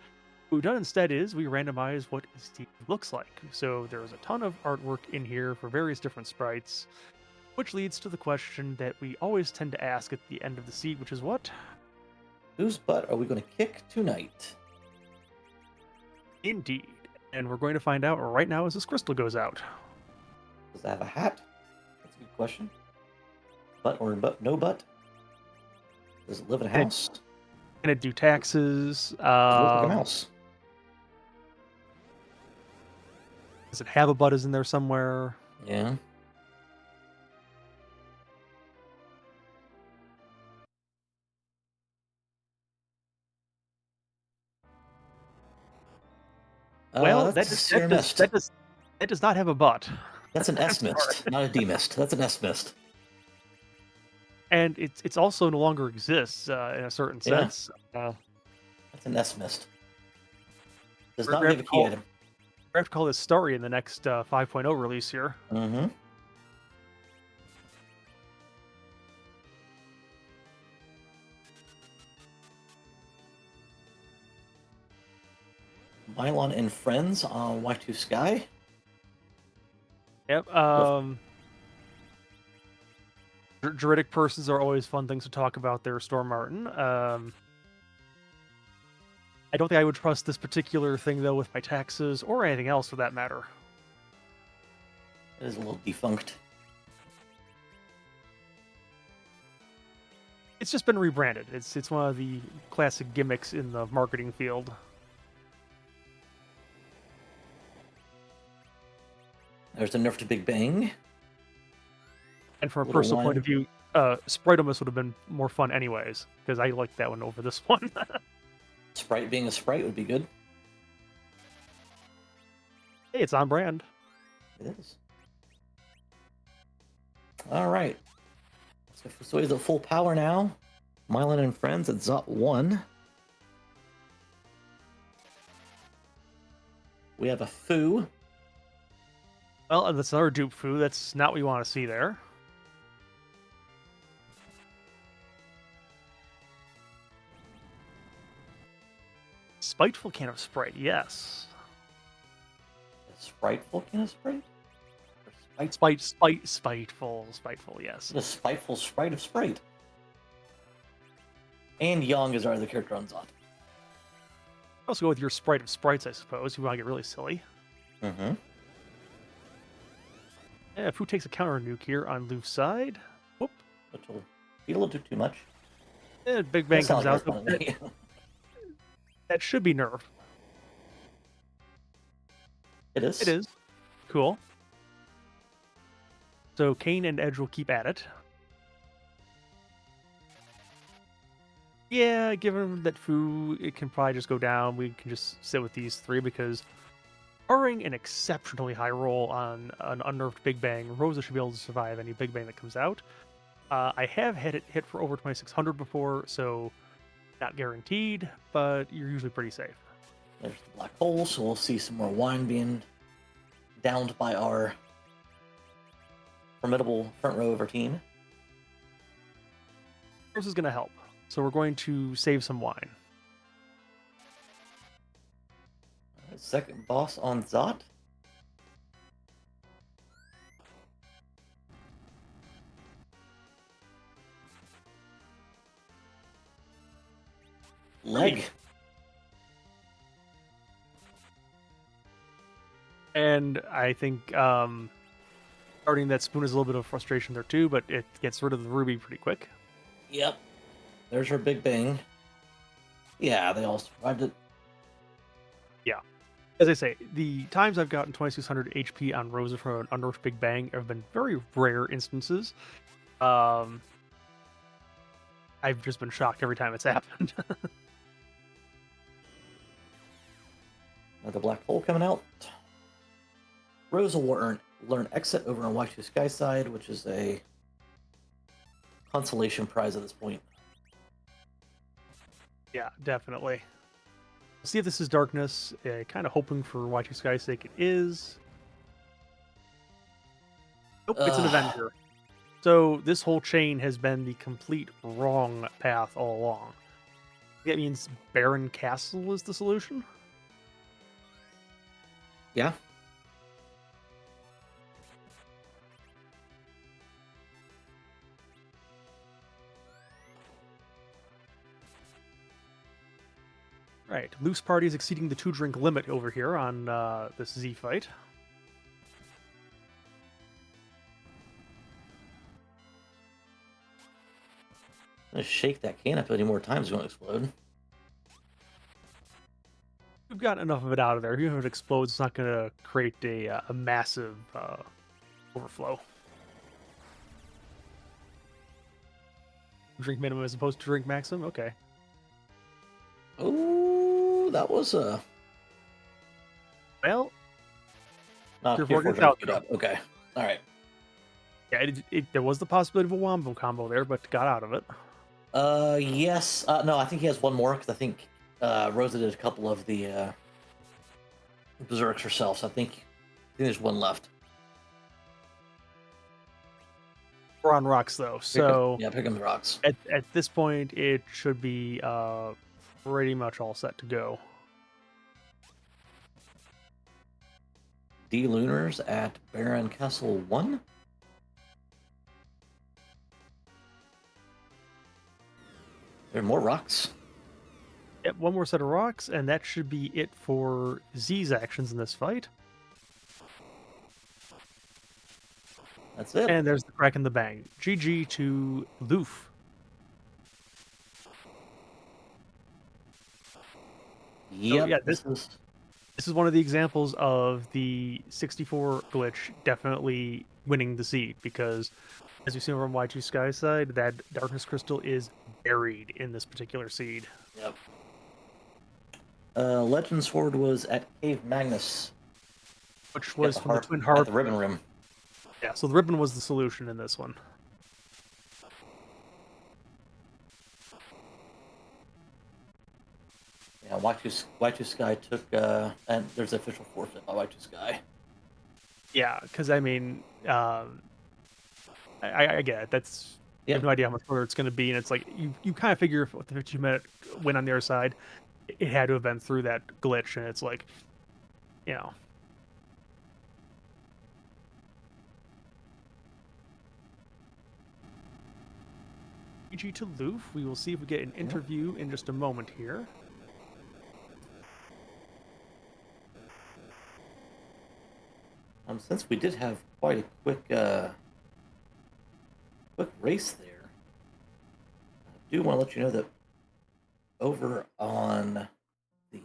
what we've done instead is we randomize what Steve looks like. So there's a ton of artwork in here for various different sprites, which leads to the question that we always tend to ask at the end of the seed, which is what? Whose butt are we going to kick tonight? Indeed. And we're going to find out right now as this crystal goes out. Does it have a hat? That's a good question. Butt or butt? No butt? Does it live in a Can it, house? can it do taxes? Does it look like a mouse? Does it have a butt is in there somewhere? Yeah. Well, That's a seer mist. that does not have a butt. That's an I'm S mist, sorry. not a D mist. That's an S mist. And it's also no longer exists in a certain Yeah, sense. that's an S mist. Does We're not gonna give have a to key call item. we have to call this story in the next 5.0 release here. Mm-hmm. Mylon and Friends on Y2Sky. Yep. Druidic persons are always fun things to talk about there, Storm Martin. I don't think I would trust this particular thing though with my taxes or anything else for that matter. It is a little defunct. It's just been rebranded. It's one of the classic gimmicks in the marketing field. There's a nerf to Big Bang. And from a Little personal point of one. view, Spritemas would have been more fun anyways, because I like that one over this one. Sprite being a sprite would be good. Hey, it's on brand. It is. All right. So he's at full power now. Mylon and Friends at Zot 1. We have a Foo. Well, that's another dupe foo. That's not what you want to see there. Spiteful can of Sprite, yes. A spriteful can of Sprite? Or Spiteful, yes. a spiteful sprite of Sprite. And Young is our other character on Zot. Also go with your Sprite of Sprites, I suppose. If you want to get really silly. Mm-hmm. Yeah, Foo takes a counter nuke here on LUF's side. Whoop. Which will be a little too much. And Big Bang That sounds comes like out. more fun to me. That should be nerfed. It is. It is. Cool. So Kane and Edge will keep at it. Yeah, given that Foo, it can probably just go down. We can just sit with these three because, barring an exceptionally high roll on an unnerved Big Bang, Rosa should be able to survive any Big Bang that comes out. I have had it hit for over 2600 before, so not guaranteed, but you're usually pretty safe. There's the black hole, so we'll see some more wine being downed by our formidable front row of our team. This is going to help. So we're going to save some wine. Second boss on Zot. Leg. And And I think starting that spoon is a little bit of frustration there too, but it gets rid of the ruby pretty quick. Yep. There's her big bang. Yeah, they all survived it. Yeah. As I say, the times I've gotten 2600 HP on Rosa from an Unnerved Big Bang have been very rare instances. I've just been shocked every time it's happened. Another black hole coming out. Rosa will learn exit over on Y2Sky side, which is a consolation prize at this point. Yeah, definitely. See if this is darkness. Kind of hoping for Y2Sky's sake it is. Nope, it's an Avenger. So this whole chain has been the complete wrong path all along. That means Barren Castle is the solution? Yeah. Right. Loose party is exceeding the 2-drink limit over here on this Z fight. I'm gonna shake that can up any more times, it's gonna explode. We've got enough of it out of there. Even if it explodes, it's not going to create a massive overflow. Drink minimum as opposed to drink maximum? Okay. Oh, that was a... Well, Tier Tier 4 4 gets out. up. Okay. Alright. Yeah, there was the possibility of a wombo combo there, but got out of it. Yes. No, I think he has one more, because I think Rosa did a couple of the Berserks herself, so I think there's one left. We're on rocks, though, so... Pick him the rocks. At this point, it should be pretty much all set to go. D-Lunars at Barren Castle 1. There are more rocks. Yep, one more set of rocks, and that should be it for Z's actions in this fight. That's it. And there's the crack in the bang. GG to LUF. Yep. So, yeah, this is one of the examples of the 64 glitch definitely winning the seed, because as you see over on Y2Sky's side, that darkness crystal is buried in this particular seed. Yep. Legend Sword was at Cave Magnus, Which was from the Twin Harp. At the Ribbon Room. Yeah, so the ribbon was the solution in this one. Yeah, Y2Sky took, and there's an official forfeit by Y2Sky. Yeah, because I mean, I get it. That's you have no idea how much further it's going to be, and it's like you kind of figure if the 15-minute win on the other side, it had to have been through that glitch, and it's like, you know. GG to LUF. We will see if we get an interview in just a moment here. Since we did have quite a quick race there, I do want to let you know that over on the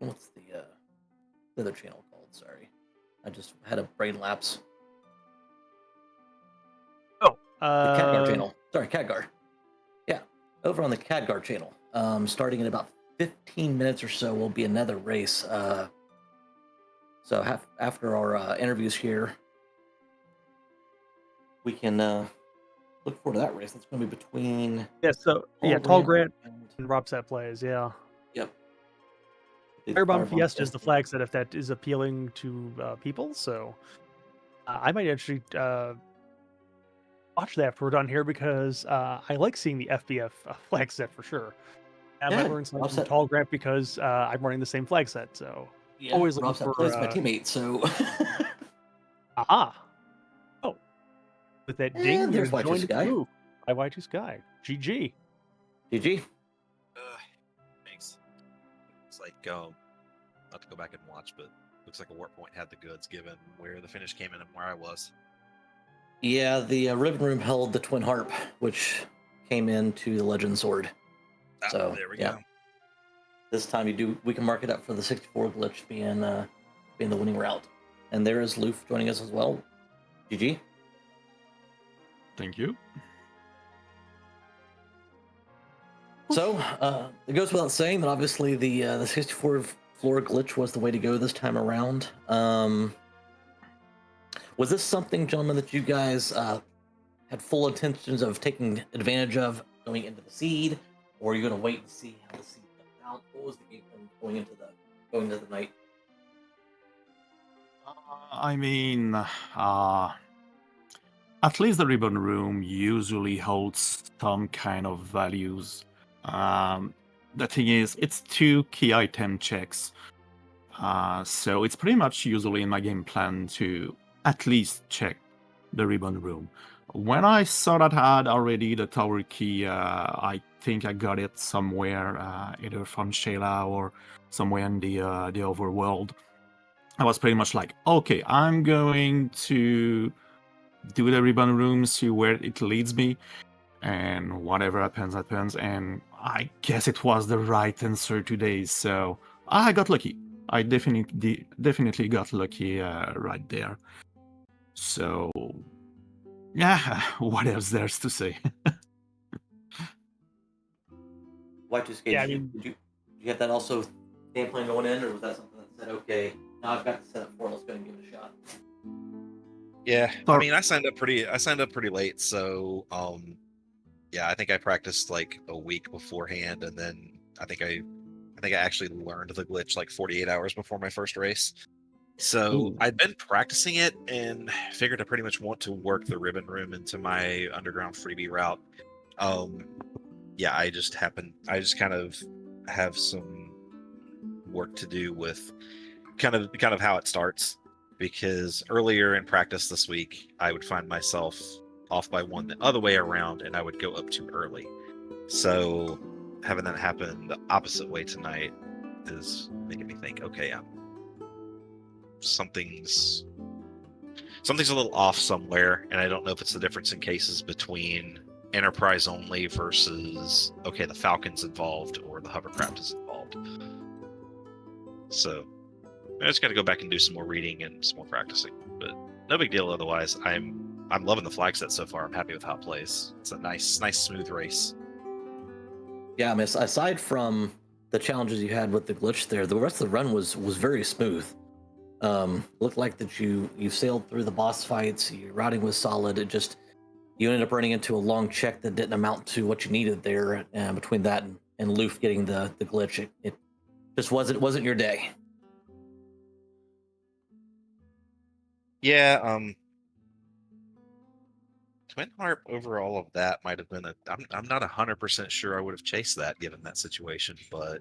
what's the other channel called? Sorry, I just had a brain lapse. Oh, the Khadgar channel. Sorry, Khadgar. Yeah, over on the Khadgar channel. Starting in about 15 minutes or so, will be another race. So after our interviews here, we can look forward to that race. That's going to be between... Tall Grant and Robsat plays, yeah. Yep. Firebomb Fiesta is the flag set if that is appealing to people, so I might actually watch that after we're done here, because I like seeing the FBF flag set for sure. I might learn something from Tall Grant because I'm running the same flag set, so... Yeah, always looking for plays my teammate, so... Aha! Oh. With that ding, there's Y2Sky. By Y2Sky. GG. GG. Thanks. It's like I'll have to go back and watch, but looks like a warp point had the goods given where the finish came in and where I was. Yeah, the Ribbon Room held the Twin Harp, which came into the Legend Sword. So There we yeah, go. this time we can mark it up for the 64 glitch being the winning route. And there is LUF joining us as well. GG. Thank you. So it goes without saying that obviously the 64 floor glitch was the way to go this time around. Was this something, gentlemen, that you guys had full intentions of taking advantage of going into the seed, or are you going to wait and see how the seed comes out? What was the game plan going into the night? I mean, at least the Ribbon Room usually holds some kind of values. The thing is, it's 2 key item checks. So it's pretty much usually in my game plan to at least check the Ribbon Room. When I saw that I had already the tower key, I think I got it somewhere, either from Shayla or somewhere in the overworld. I was pretty much like, okay, I'm going to do the Ribbon Room, see where it leads me, and whatever happens, happens. And I guess it was the right answer today, so I got lucky. I definitely got lucky right there. So, yeah, what else there's to say? Y2Sky, Yeah, I did you have that also game plan going in, or was that something that said, okay, now I've got the setup for it, let's go and give it a shot? Yeah, I mean, I signed up pretty late, so yeah, I think I practiced like a week beforehand, and then I think I actually learned the glitch like 48 hours before my first race. So Ooh. I'd been practicing it and figured I pretty much want to work the Ribbon Room into my underground freebie route. Yeah, I just kind of have some work to do with kind of how it starts, because earlier in practice this week I would find myself off by one the other way around and I would go up too early. So having that happen the opposite way tonight is making me think, okay, something's a little off somewhere, and I don't know if it's the difference in cases between Enterprise only versus, okay, the Falcon's involved or the hovercraft is involved. So I just got to go back and do some more reading and some more practicing, but no big deal otherwise. I'm loving the flag set so far. I'm happy with how it plays. It's a nice smooth race. Yeah, I mean, aside from the challenges you had with the glitch there, the rest of the run was very smooth. Looked like that you sailed through the boss fights. Your routing was solid. You ended up running into a long check that didn't amount to what you needed there. Between that and LUF getting the glitch, it just wasn't your day. Yeah, Twin Harp over all of that might have been I'm not 100% sure I would have chased that given that situation, but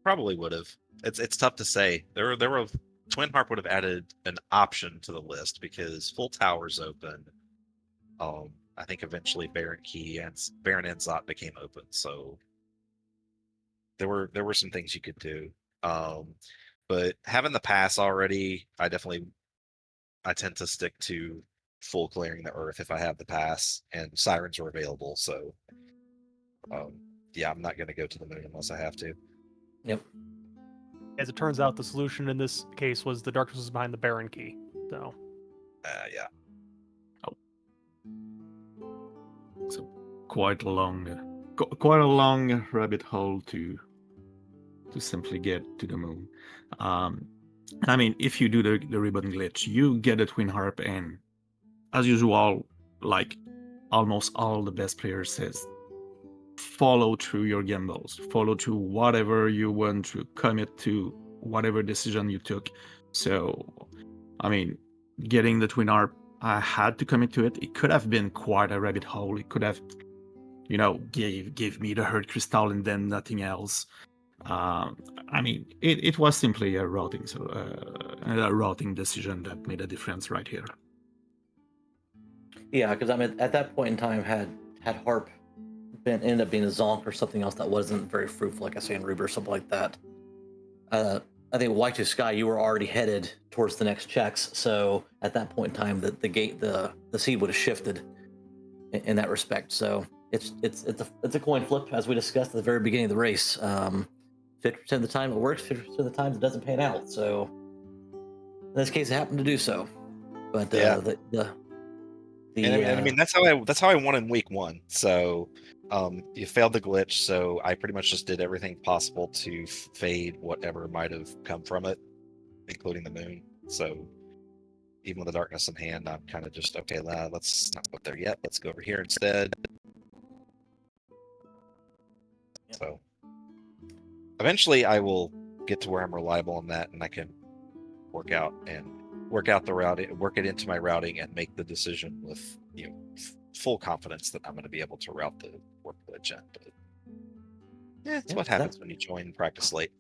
probably would have. It's tough to say. There were Twin Harp would have added an option to the list because full towers open. I think eventually Baron Key and Baron Enzot became open, so there were some things you could do. But having the pass already, I tend to stick to full clearing the earth if I have the pass and sirens are available. So yeah, I'm not going to go to the moon unless I have to. Yep. As it turns out, the solution in this case was the darkness was behind the Baron key. So Yeah. So quite a long rabbit hole to simply get to the moon. I mean, if you do the ribbon glitch, you get a Twin Harp, and as usual, like almost all the best players says, follow through your gambles, follow through whatever you want to commit to, whatever decision you took. So, I mean, getting the Twin Harp, I had to commit to it. It could have been quite a rabbit hole. It could have, gave me the hurt crystal and then nothing else. I mean, it was simply a routing decision that made a difference right here. Yeah, because I mean, at that point in time, had Harp ended up being a zonk or something else that wasn't very fruitful, like I say in Ruby or something like that, I think Y2Sky, you were already headed towards the next checks. So at that point in time, the seed would have shifted in that respect. So it's a coin flip, as we discussed at the very beginning of the race. 50% of the time it works, 50% of the time it doesn't pan out. So in this case, it happened to do so. But Yeah. I mean that's how I won in week 1. So you failed the glitch, so I pretty much just did everything possible to fade whatever might have come from it, including the moon. So even with the darkness in hand, I'm kind of just okay. Let's not go there yet. Let's go over here instead. Yep. So eventually, I will get to where I'm reliable on that, and I can work out the routing, work it into my routing, and make the decision with full confidence that I'm going to be able to route the work glitch. But yeah, it's what happens when you join practice late.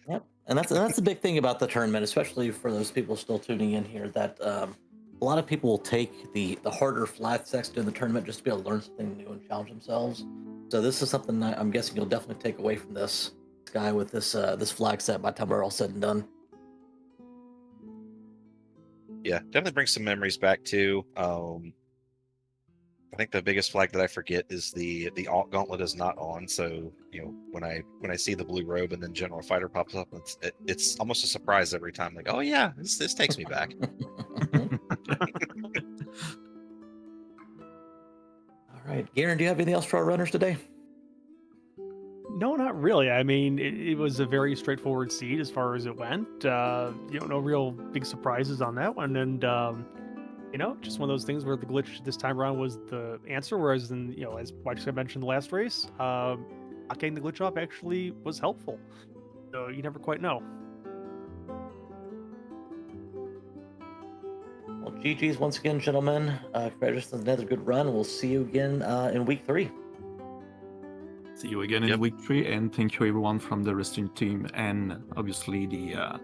Yep, and that's the big thing about the tournament, especially for those people still tuning in here. That a lot of people will take the harder flat sets during the tournament just to be able to learn something new and challenge themselves. So this is something I'm guessing you'll definitely take away from this guy with this flag set by the time we're all said and done. Yeah, definitely brings some memories back too. I think the biggest flag that I forget is the alt gauntlet is not on. So when I see the blue robe and then General Fighter pops up, it's almost a surprise every time. Like, oh yeah, this takes me back. All right, Garen, do you have anything else for our runners today? No, not really. I mean, it was a very straightforward seed as far as it went. No real big surprises on that one, and just one of those things where the glitch this time around was the answer, whereas as Y2Sky mentioned in the last race, not getting the glitch off actually was helpful. So you never quite know. Well, GG's once again, gentlemen. Congratulations on another good run. We'll see you again in week 3. See you again in week 3, and thank you everyone from the wrestling team and obviously the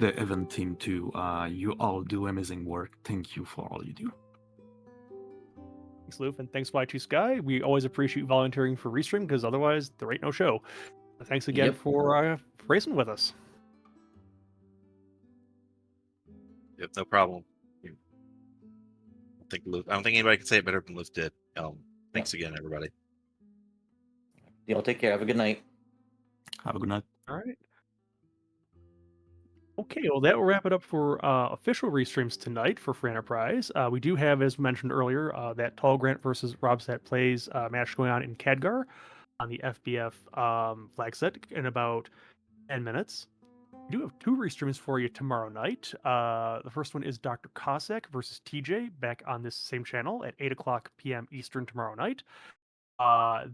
event team too. You all do amazing work. Thank you for all you do. Thanks, LUF, and thanks Y2Sky. We always appreciate volunteering for Restream because otherwise there ain't no show. Thanks again for racing with us. Yep, no problem. I don't think anybody can say it better than LUF did. Thanks again, everybody. Y'all take care. Have a good night. Have a good night. All right. Okay, well, that will wrap it up for official restreams tonight for Free Enterprise. We do have, as mentioned earlier, that Tall Grant versus Robsat Plays match going on in Khadgar on the FBF flag set in about 10 minutes. We do have 2 restreams for you tomorrow night. The first one is Dr. Cossack versus TJ back on this same channel at 8 o'clock p.m. Eastern tomorrow night.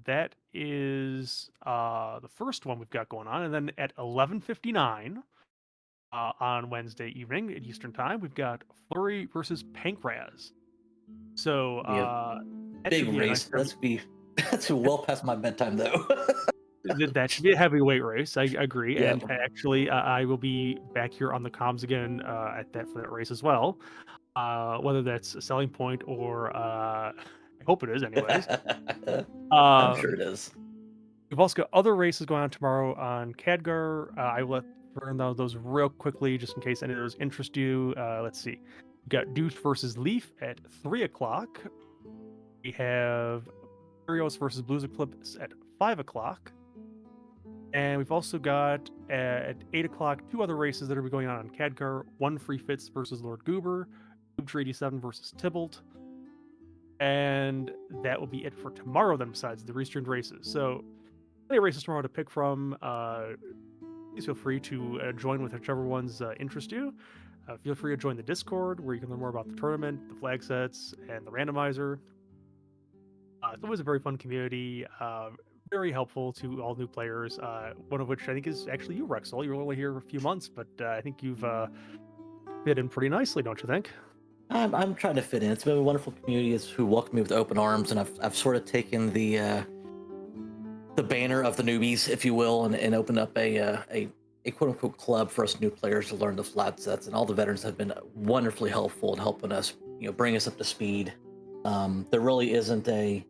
That is the first one we've got going on. And then at 11:59 on Wednesday evening at Eastern Time, we've got Flurry versus Pankraz. So big race. That's well past my bedtime though. That should be a heavyweight race. I agree. Yeah. And actually, I will be back here on the comms again for that race as well. Whether that's a selling point or I hope it is, anyways. I'm sure it is. We've also got other races going on tomorrow on Khadgar. I will run down those real quickly just in case any of those interest you. Let's see. We've got Douche versus Leaf at 3 o'clock. We have Furios versus Blues Eclipse at 5 o'clock. And we've also got at 8 o'clock 2 other races that are going on Khadgar. One Free Fits versus Lord Goober. Goober 87 versus Tybalt. And that will be it for tomorrow then, besides the restreamed races. So plenty of races tomorrow to pick from. Please feel free to join with whichever ones interest you. Feel free to join the Discord where you can learn more about the tournament, the flag sets, and the randomizer. It's always a very fun community, very helpful to all new players, one of which I think is actually you, Rexel. You're only here a few months, but I think you've fit in pretty nicely, don't you think? I'm trying to fit in. It's been a wonderful community who welcomed me with open arms, and I've sort of taken the banner of the newbies, if you will, and opened up a quote unquote club for us new players to learn the flat sets. And all the veterans have been wonderfully helpful in helping us, bring us up to speed. There really isn't a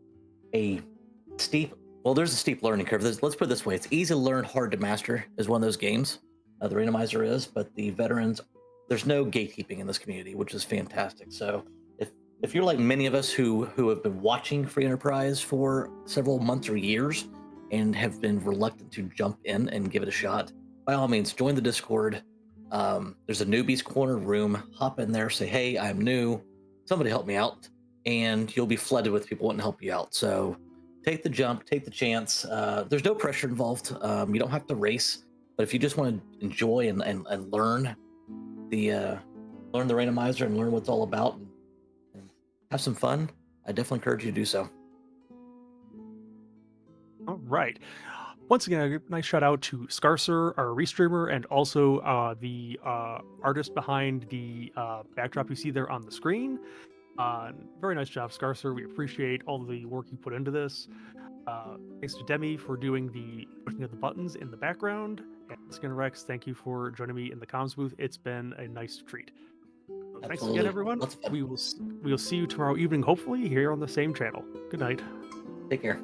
steep. Well, there's a steep learning curve. Let's put it this way: it's easy to learn, hard to master is one of those games. The randomizer is, but the veterans, there's no gatekeeping in this community, which is fantastic. So if you're like many of us who have been watching Free Enterprise for several months or years and have been reluctant to jump in and give it a shot, by all means, join the Discord. There's a newbies corner room. Hop in there, say, "Hey, I'm new. Somebody help me out," and you'll be flooded with people wanting to help you out. So take the jump, take the chance. There's no pressure involved. You don't have to race, but if you just want to enjoy and learn the randomizer and learn what it's all about and have some fun, I definitely encourage you to do so. All right. Once again, a nice shout out to Scarcer, our restreamer, and also the artist behind the backdrop you see there on the screen. Very nice job, Scarcer. We appreciate all the work you put into this. Thanks to Demi for doing the pushing of the buttons in the background. And Skinner Rex, thank you for joining me in the comms booth. It's been a nice treat. So thanks Absolutely. again, everyone. Lots of fun. We will see you tomorrow evening, hopefully, here on the same channel. Good night. Take care.